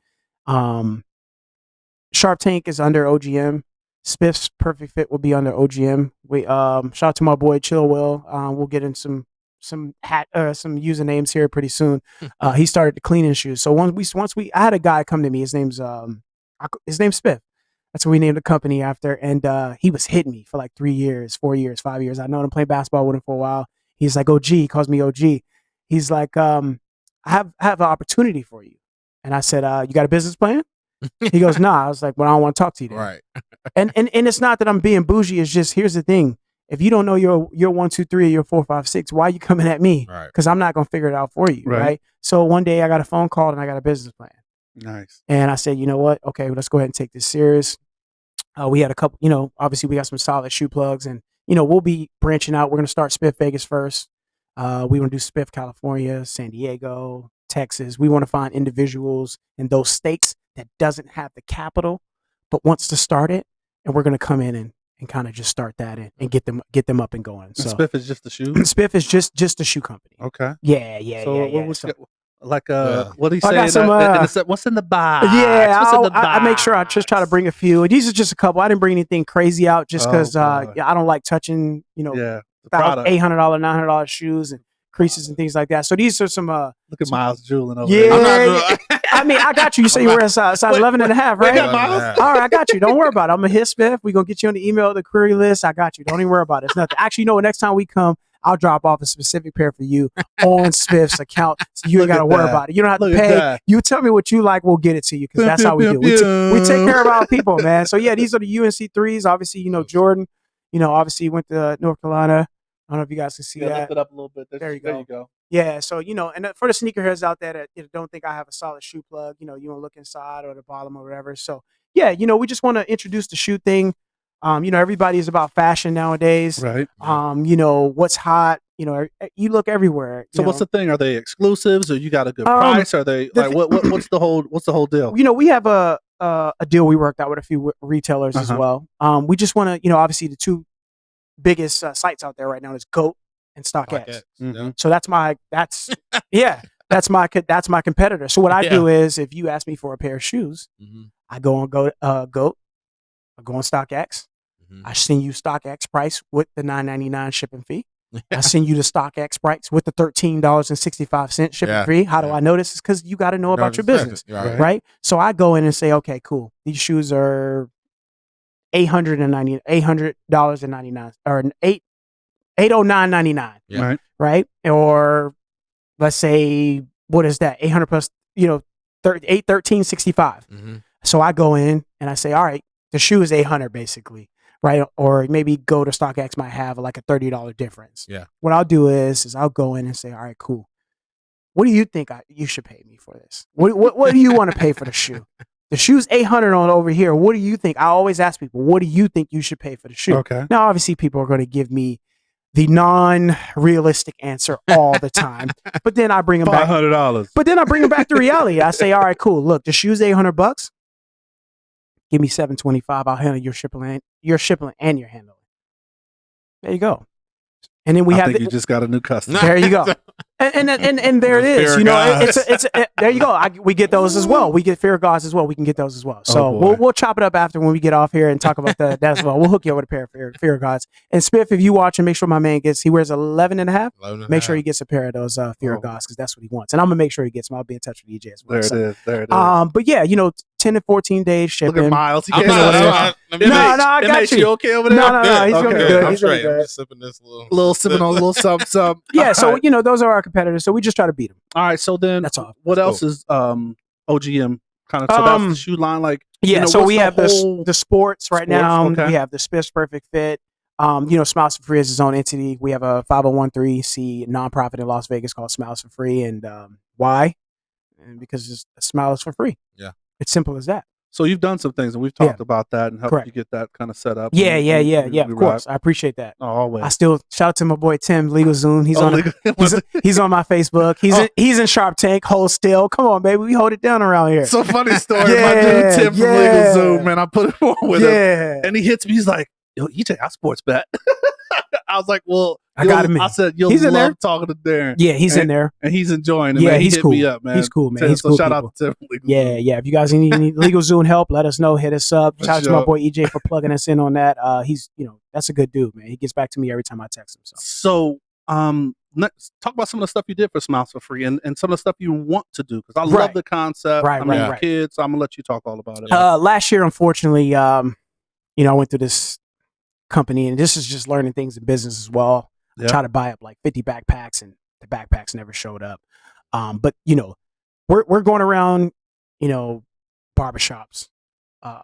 [SPEAKER 3] SharpTank is under OGM. Spiff's Perfect Fit will be under OGM. We shout out to my boy Chillwell. We'll get in some usernames here pretty soon. He started the cleaning shoes. So once we I had a guy come to me. His name's Spiff. That's what we named the company after. And he was hitting me for like 3 years, 4 years, 5 years. I know him playing basketball with him for a while. He's like, OG, he calls me OG. He's like, I have an opportunity for you. And I said, you got a business plan? He goes, nah. I was like, well, I don't want to talk to you then.
[SPEAKER 6] Right.
[SPEAKER 3] And it's not that I'm being bougie. It's just, here's the thing. If you don't know your 1, 2, 3 or your 4, 5, 6, why are you coming at me?
[SPEAKER 6] Right.
[SPEAKER 3] Because I'm not going to figure it out for you.
[SPEAKER 5] Right.
[SPEAKER 3] Right. So one day I got a phone call and I got a business plan.
[SPEAKER 5] Nice.
[SPEAKER 3] And I said, you know what? Okay, let's go ahead and take this serious. We had a couple, obviously we got some solid shoe plugs and, we'll be branching out. We're going to start Spiff Vegas first. We want to do Spiff California, San Diego, Texas. We want to find individuals in those states that doesn't have the capital, but wants to start it. And we're going to come in and kind of just start that and get them up and going. So
[SPEAKER 5] And Spiff is just the shoe.
[SPEAKER 3] Spiff is just a shoe company.
[SPEAKER 5] Okay.
[SPEAKER 3] Yeah.
[SPEAKER 5] So
[SPEAKER 3] yeah.
[SPEAKER 5] what was
[SPEAKER 3] So-
[SPEAKER 5] what do you
[SPEAKER 3] I
[SPEAKER 5] say?
[SPEAKER 3] got some,
[SPEAKER 5] What's in the box?
[SPEAKER 3] Yeah,
[SPEAKER 5] What's in the
[SPEAKER 3] I make sure I
[SPEAKER 5] box?
[SPEAKER 3] just try to bring a few. These are just a couple. I didn't bring anything crazy out just
[SPEAKER 5] Oh,
[SPEAKER 3] because
[SPEAKER 5] boy.
[SPEAKER 3] I don't like touching,
[SPEAKER 5] Yeah. The
[SPEAKER 3] about
[SPEAKER 5] product.
[SPEAKER 3] $800, $900 shoes and creases and things like that. So these are some.
[SPEAKER 5] Look at Miles drooling over
[SPEAKER 3] Yeah,
[SPEAKER 5] there.
[SPEAKER 3] I mean, I got you. You say you wear a size 11 and a half, right?
[SPEAKER 5] got Miles?
[SPEAKER 3] All right, I got you. Don't worry about it. I'm a hit Spiff. We're going to get you on the email, the query list. I got you. Don't even worry about it. It's nothing. Actually, next time we come, I'll drop off a specific pair for you on Spiff's account, so you ain't
[SPEAKER 5] Look
[SPEAKER 3] got to
[SPEAKER 5] at
[SPEAKER 3] worry
[SPEAKER 5] that.
[SPEAKER 3] about it. You don't have
[SPEAKER 5] Look
[SPEAKER 3] to
[SPEAKER 5] at
[SPEAKER 3] pay.
[SPEAKER 5] that.
[SPEAKER 3] You tell me what you like, we'll get it to you, because that's how we do. We take care of our people, man. So yeah, these are the UNC threes. Obviously, Jordan, obviously went to North Carolina. I don't know if you guys can see
[SPEAKER 5] Yeah,
[SPEAKER 3] that.
[SPEAKER 5] lift it up a little bit.
[SPEAKER 3] There you
[SPEAKER 5] There
[SPEAKER 3] go.
[SPEAKER 5] you go.
[SPEAKER 3] Yeah, so and for the sneakerheads out there that don't think I have a solid shoe plug, you want to look inside or the bottom or whatever. So yeah, we just want to introduce the shoe thing. Everybody is about fashion nowadays.
[SPEAKER 5] Right.
[SPEAKER 3] What's hot. You look everywhere.
[SPEAKER 5] So what's the thing? Are they exclusives, or you got a good
[SPEAKER 3] Um,
[SPEAKER 5] price? Are they like what's the whole deal?
[SPEAKER 3] We have a deal we worked out with a few retailers as well. We just want to, obviously the two biggest sites out there right now is GOAT and StockX.
[SPEAKER 5] Mm-hmm.
[SPEAKER 3] So that's my competitor. So what I do is, if you ask me for a pair of shoes, I go on GOAT, I go on StockX. I send you StockX price with the $9.99 shipping fee. I send you the StockX price with the $13.65 shipping fee. How do I know this? It's because you got to know about your business, right? So I go in and say, okay, cool. These shoes are $800.99 or $809.99, right? Or let's say, what is that? 800 plus, $13.65. So I go in and I say, all right, the shoe is 800 basically, right? Or maybe go to StockX might have like a $30 difference.
[SPEAKER 6] Yeah.
[SPEAKER 3] What I'll do is I'll go in and say, all right, cool. What do you think you should pay me for this? What do you want to pay for the shoe? The shoe's 800 on over here. What do you think? I always ask people, what do you think you should pay for the shoe?
[SPEAKER 5] Okay.
[SPEAKER 3] Now, obviously, people are going to give me the non-realistic answer all the time, but then I bring them back.
[SPEAKER 5] $500.
[SPEAKER 3] But then I bring them back to reality. I say, all right, cool. Look, the shoe's $800. Give me $725. I'll handle your shipping and your handling. There you go. And then
[SPEAKER 5] I think you just got a new customer.
[SPEAKER 3] There you go. And there it is. There you go. We get those as well. We get Fear of Gods as well. We can get those as well. So we'll chop it up after when we get off here and talk about that as well. We'll hook you up with a pair of Fear of Gods. And Spiff, if you watch and make sure my man he wears 11 and a half. Make sure he gets a pair of those Fear of Gods, because that's what he wants. And I'm gonna make sure he gets them. I'll be in touch with EJ as well.
[SPEAKER 5] There it is.
[SPEAKER 3] But yeah, 10 to 14 days shipping.
[SPEAKER 5] Look at Miles.
[SPEAKER 3] I got you.
[SPEAKER 5] You okay over there?
[SPEAKER 3] No, he's gonna be good.
[SPEAKER 6] I'm straight. I'm just sipping this
[SPEAKER 5] little sipping on a little something.
[SPEAKER 3] Yeah, so those are our competitors. So we just try to beat them.
[SPEAKER 5] All right, so then
[SPEAKER 3] that's all.
[SPEAKER 5] What else is OGM kind of? So that's the shoe line, like
[SPEAKER 3] so we have the sports right now.
[SPEAKER 5] Okay.
[SPEAKER 3] We have the Spiff's Perfect Fit. Smiles for Free is its own entity. We have a 501(c) nonprofit in Las Vegas called Smiles for Free, and why? And because it's Smiles for Free.
[SPEAKER 6] Yeah,
[SPEAKER 3] it's simple as that.
[SPEAKER 5] So you've done some things, and we've talked about that and helped you get that kind of set up.
[SPEAKER 3] Yeah. Of course, I appreciate that.
[SPEAKER 5] Always.
[SPEAKER 3] I still shout out to my boy Tim LegalZoom. He's he's on my Facebook. He's in SharpTank. Hold still. Come on, baby. We hold it down around here.
[SPEAKER 5] So funny story. My dude Tim from LegalZoom, man. I put it on with him, and he hits me. He's like, "Yo, EJ, I sports bet." I was like, "Well, I got him." I said, "You'll love talking to Darren."
[SPEAKER 3] Yeah, he's in there,
[SPEAKER 5] and he's enjoying it.
[SPEAKER 3] Yeah,
[SPEAKER 5] man.
[SPEAKER 3] he's cool.
[SPEAKER 5] Hit me up, man.
[SPEAKER 3] He's cool, man.
[SPEAKER 5] So,
[SPEAKER 3] he's cool.
[SPEAKER 5] Shout out to Tim.
[SPEAKER 3] Yeah. If you guys need LegalZoom help, let us know. Hit us up. Shout out to my boy EJ for plugging us in on that. He's that's a good dude, man. He gets back to me every time I text him.
[SPEAKER 5] So talk about some of the stuff you did for Smiles for Free and some of the stuff you want to do, because I love the concept. Right. Kids. So I'm gonna let you talk all about it.
[SPEAKER 3] Last year, unfortunately, I went through this company, and this is just learning things in business as well. I tried to buy up like 50 backpacks, and the backpacks never showed up. But we're going around, barbershops.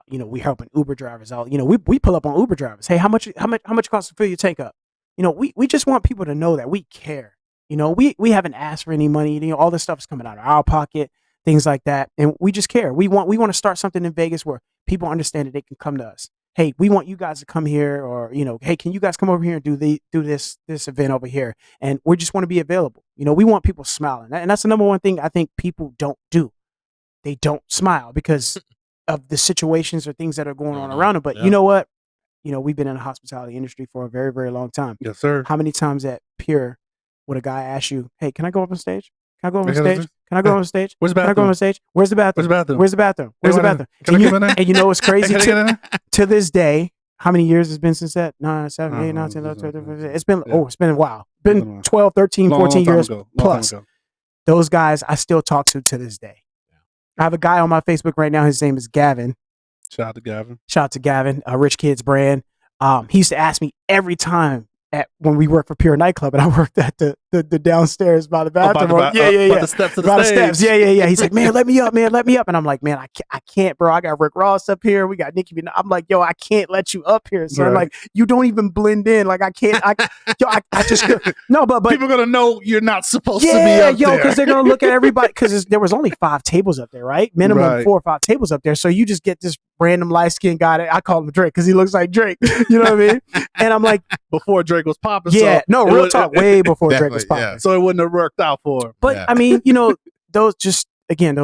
[SPEAKER 3] We helping Uber drivers out. We pull up on Uber drivers. Hey, how much costs to fill your tank up? We just want people to know that we care. We haven't asked for any money. All this stuff is coming out of our pocket, things like that, and we just care. We want to start something in Vegas where people understand that they can come to us. Hey, we want you guys to come here, or hey, can you guys come over here and do this event over here? And we just want to be available. We want people smiling, and that's the number one thing I think people don't do. They don't smile because of the situations or things that are going on around them. But you know what? We've been in the hospitality industry for a very, very long time.
[SPEAKER 5] Yes, sir.
[SPEAKER 3] How many times at Pure would a guy ask you, "Hey, can I go up on stage? Can I go on stage? Can I go on stage?
[SPEAKER 5] Where's the bathroom?
[SPEAKER 3] Can I go on stage? Where's the bathroom?
[SPEAKER 5] Where's the bathroom?
[SPEAKER 3] Where's the bathroom?
[SPEAKER 5] Can I get in there?
[SPEAKER 3] And you know what's crazy?
[SPEAKER 5] Can I get in there?
[SPEAKER 3] To this day, how many years has been since that? 9, 7, 8, 9, 10, 11, 12, it's been it's been a while. Been 12, 13, 14 years plus. Those guys I still talk to this day. I have a guy on my Facebook right now. His name is Gavin.
[SPEAKER 5] Shout out to Gavin.
[SPEAKER 3] Shout out to Gavin, Rich Kids brand. He used to ask me every time when we worked for Pure Nightclub, and I worked at the downstairs by the bathroom.
[SPEAKER 5] By the steps of the stage.
[SPEAKER 3] Yeah. He's like, man, let me up. And I'm like, man, I can't, bro. I got Rick Ross up here. We got Nicki Minaj. I'm like, yo, I can't let you up here. So I'm like, you don't even blend in. Like, I can't. I just no, but
[SPEAKER 5] people are gonna know you're not supposed to be
[SPEAKER 3] yeah,
[SPEAKER 5] up there.
[SPEAKER 3] because they're gonna look at everybody because there was only 5 tables up there, right? Minimum 4 or 5 tables up there. So you just get this random light skinned guy. I call him Drake because he looks like Drake. You know what I mean? And I'm like,
[SPEAKER 5] before Drake was popping.
[SPEAKER 3] Yeah,
[SPEAKER 5] so
[SPEAKER 3] no, real talk, way before Drake was popping.
[SPEAKER 6] Yeah.
[SPEAKER 5] So it wouldn't have worked out for him.
[SPEAKER 3] But I mean, those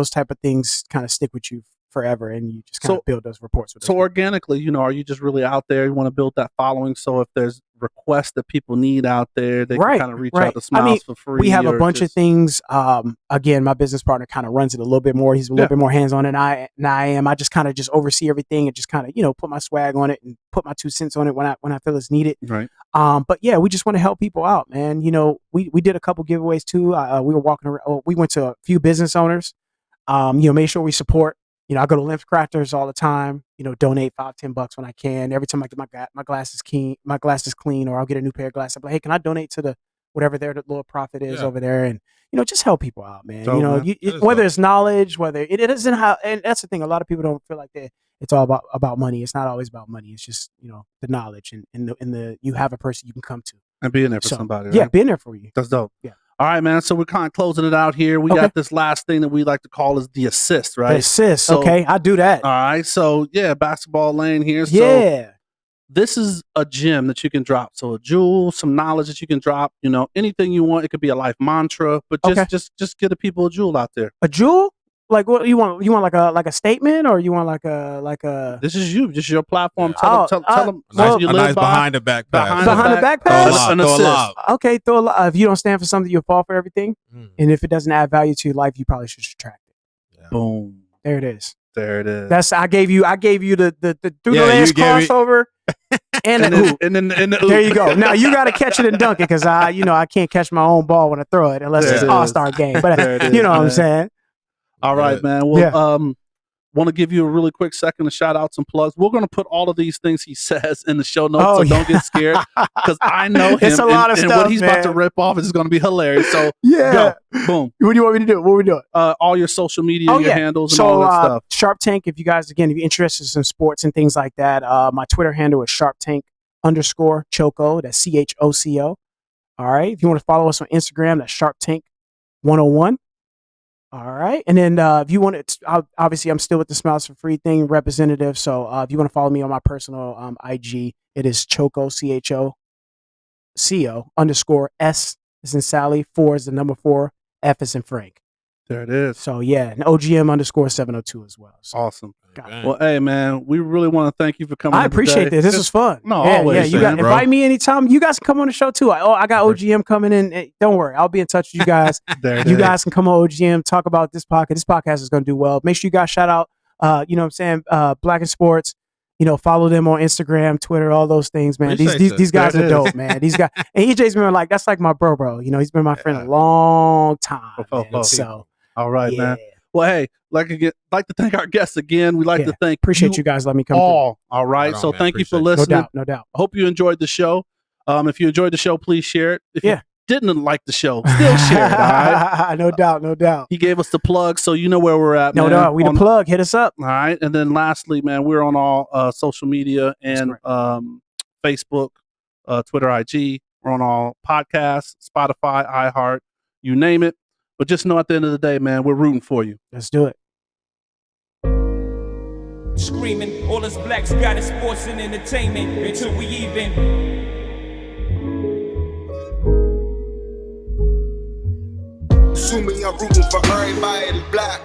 [SPEAKER 3] type of things kind of stick with you forever, and you just kind of build those reports with.
[SPEAKER 5] So organically, are you just really out there? You want to build that following. So if there's requests that people need out there, they can kind of reach out to Smiles for free.
[SPEAKER 3] We have a bunch of things. Again, my business partner kind of runs it a little bit more. He's a little bit more hands on than I am. I just kind of just oversee everything and just kind of put my swag on it and put my 2 cents on it when I feel it's needed.
[SPEAKER 5] Right.
[SPEAKER 3] But yeah, we just want to help people out, man. We did a couple giveaways too. We were walking around. We went to a few business owners. Make sure we support. I go to Limp Crafters all the time. Donate $5-10 when I can. Every time I get my glasses clean, or I'll get a new pair of glasses. I'm like, hey, can I donate to the whatever their little profit is over there, and just help people out, man. Whether it's knowledge, whether it isn't how, and that's the thing. A lot of people don't feel like it's all about money. It's not always about money. It's just the knowledge and the you have a person you can come to
[SPEAKER 5] and being there for somebody. Right?
[SPEAKER 3] Yeah, being there for you.
[SPEAKER 5] That's dope.
[SPEAKER 3] Yeah.
[SPEAKER 5] All right, man. So we're kind of closing it out here. We got this last thing that we like to call is the assist, right?
[SPEAKER 3] The assist. So, okay, I do that.
[SPEAKER 5] All right. So basketball lane here. So this is a gem that you can drop. So a jewel, some knowledge that you can drop. Anything you want. It could be a life mantra, but just get the people a jewel out there.
[SPEAKER 3] A jewel? Like what you want? You want like a statement, or you want like a?
[SPEAKER 5] This is you. Just your platform. Tell them.
[SPEAKER 6] A nice behind the back pass.
[SPEAKER 3] Behind the back pass.
[SPEAKER 5] An assist.
[SPEAKER 3] Okay, throw a lob. If you don't stand for something, you'll fall for everything. And if it doesn't add value to your life, you probably should subtract it.
[SPEAKER 5] Yeah. Boom.
[SPEAKER 3] There it is.
[SPEAKER 5] There it is.
[SPEAKER 3] That's I gave you the through the lens crossover. And
[SPEAKER 5] then
[SPEAKER 3] there you go. Now you got to catch it and dunk it, because I can't catch my own ball when I throw it unless it's All-Star game. But you know what I'm saying.
[SPEAKER 5] All right, man. Well, want to give you a really quick second to shout out some plugs. We're going to put all of these things he says in the show notes, so don't get scared, because I know him.
[SPEAKER 3] It's a lot of stuff,
[SPEAKER 5] and what he's about to rip off is going to be hilarious. So go. Boom.
[SPEAKER 3] What do you want me to do? What are we doing?
[SPEAKER 5] All your social media, your handles, and all that stuff.
[SPEAKER 3] SharpTank, if you guys, again, if you're interested in sports and things like that, my Twitter handle is SharpTank_Choco. That's CHOCO. All right. If you want to follow us on Instagram, that's SharpTank101. All right. And then if you want to, obviously I'm still with the Smiles for Free thing representative. So if you want to follow me on my personal IG, it is Choco, CHOCO _S is in Sally, 4 is the number 4, F is in Frank.
[SPEAKER 5] There it is.
[SPEAKER 3] So yeah, and OGM _702 as well. So,
[SPEAKER 5] awesome. Well, hey man, we really want to thank you for coming.
[SPEAKER 3] I appreciate this. This was fun.
[SPEAKER 5] No, always.
[SPEAKER 3] Yeah, you guys invite me anytime. You guys can come on the show too. I got OGM coming in. Hey, don't worry, I'll be in touch with you guys. You guys can come on OGM, talk about this podcast. This podcast is going to do well. Make sure you guys shout out. You know what I'm saying? Black in Sports. Follow them on Instagram, Twitter, all those things, man. These guys are dope, man. These guys, and EJ's been like, that's like my bro. He's been my friend a long time. So,
[SPEAKER 5] all right, man. Well, hey, like to thank our guests again. We like to thank
[SPEAKER 3] you guys. Let me come
[SPEAKER 5] all. All right. So thank you for listening.
[SPEAKER 3] No doubt.
[SPEAKER 5] I hope you enjoyed the show. If you enjoyed the show, please share it. If you didn't like the show, still share it. All right.
[SPEAKER 3] No doubt.
[SPEAKER 5] He gave us the plug, so you know where we're at.
[SPEAKER 3] No doubt. We the plug. Hit us up.
[SPEAKER 5] All right. And then lastly, man, we're on all social media and Facebook, Twitter, IG. We're on all podcasts, Spotify, iHeart, you name it. But just know at the end of the day, man, we're rooting for you.
[SPEAKER 3] Let's do it.
[SPEAKER 4] Screaming, all us blacks got is sports and entertainment until we even.
[SPEAKER 7] Assuming I'm rooting for everybody that's black.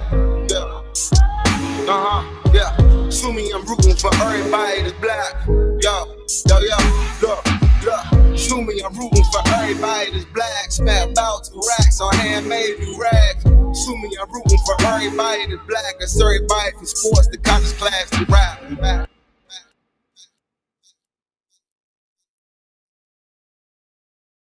[SPEAKER 7] Yeah. Assuming I'm rooting for everybody that's black. Yo. Look. Assuming I'm rooting for everybody that's black. Spent about 2 racks on handmade new rags. Assuming I'm rooting for everybody that's black. That's everybody from sports to college class to rap.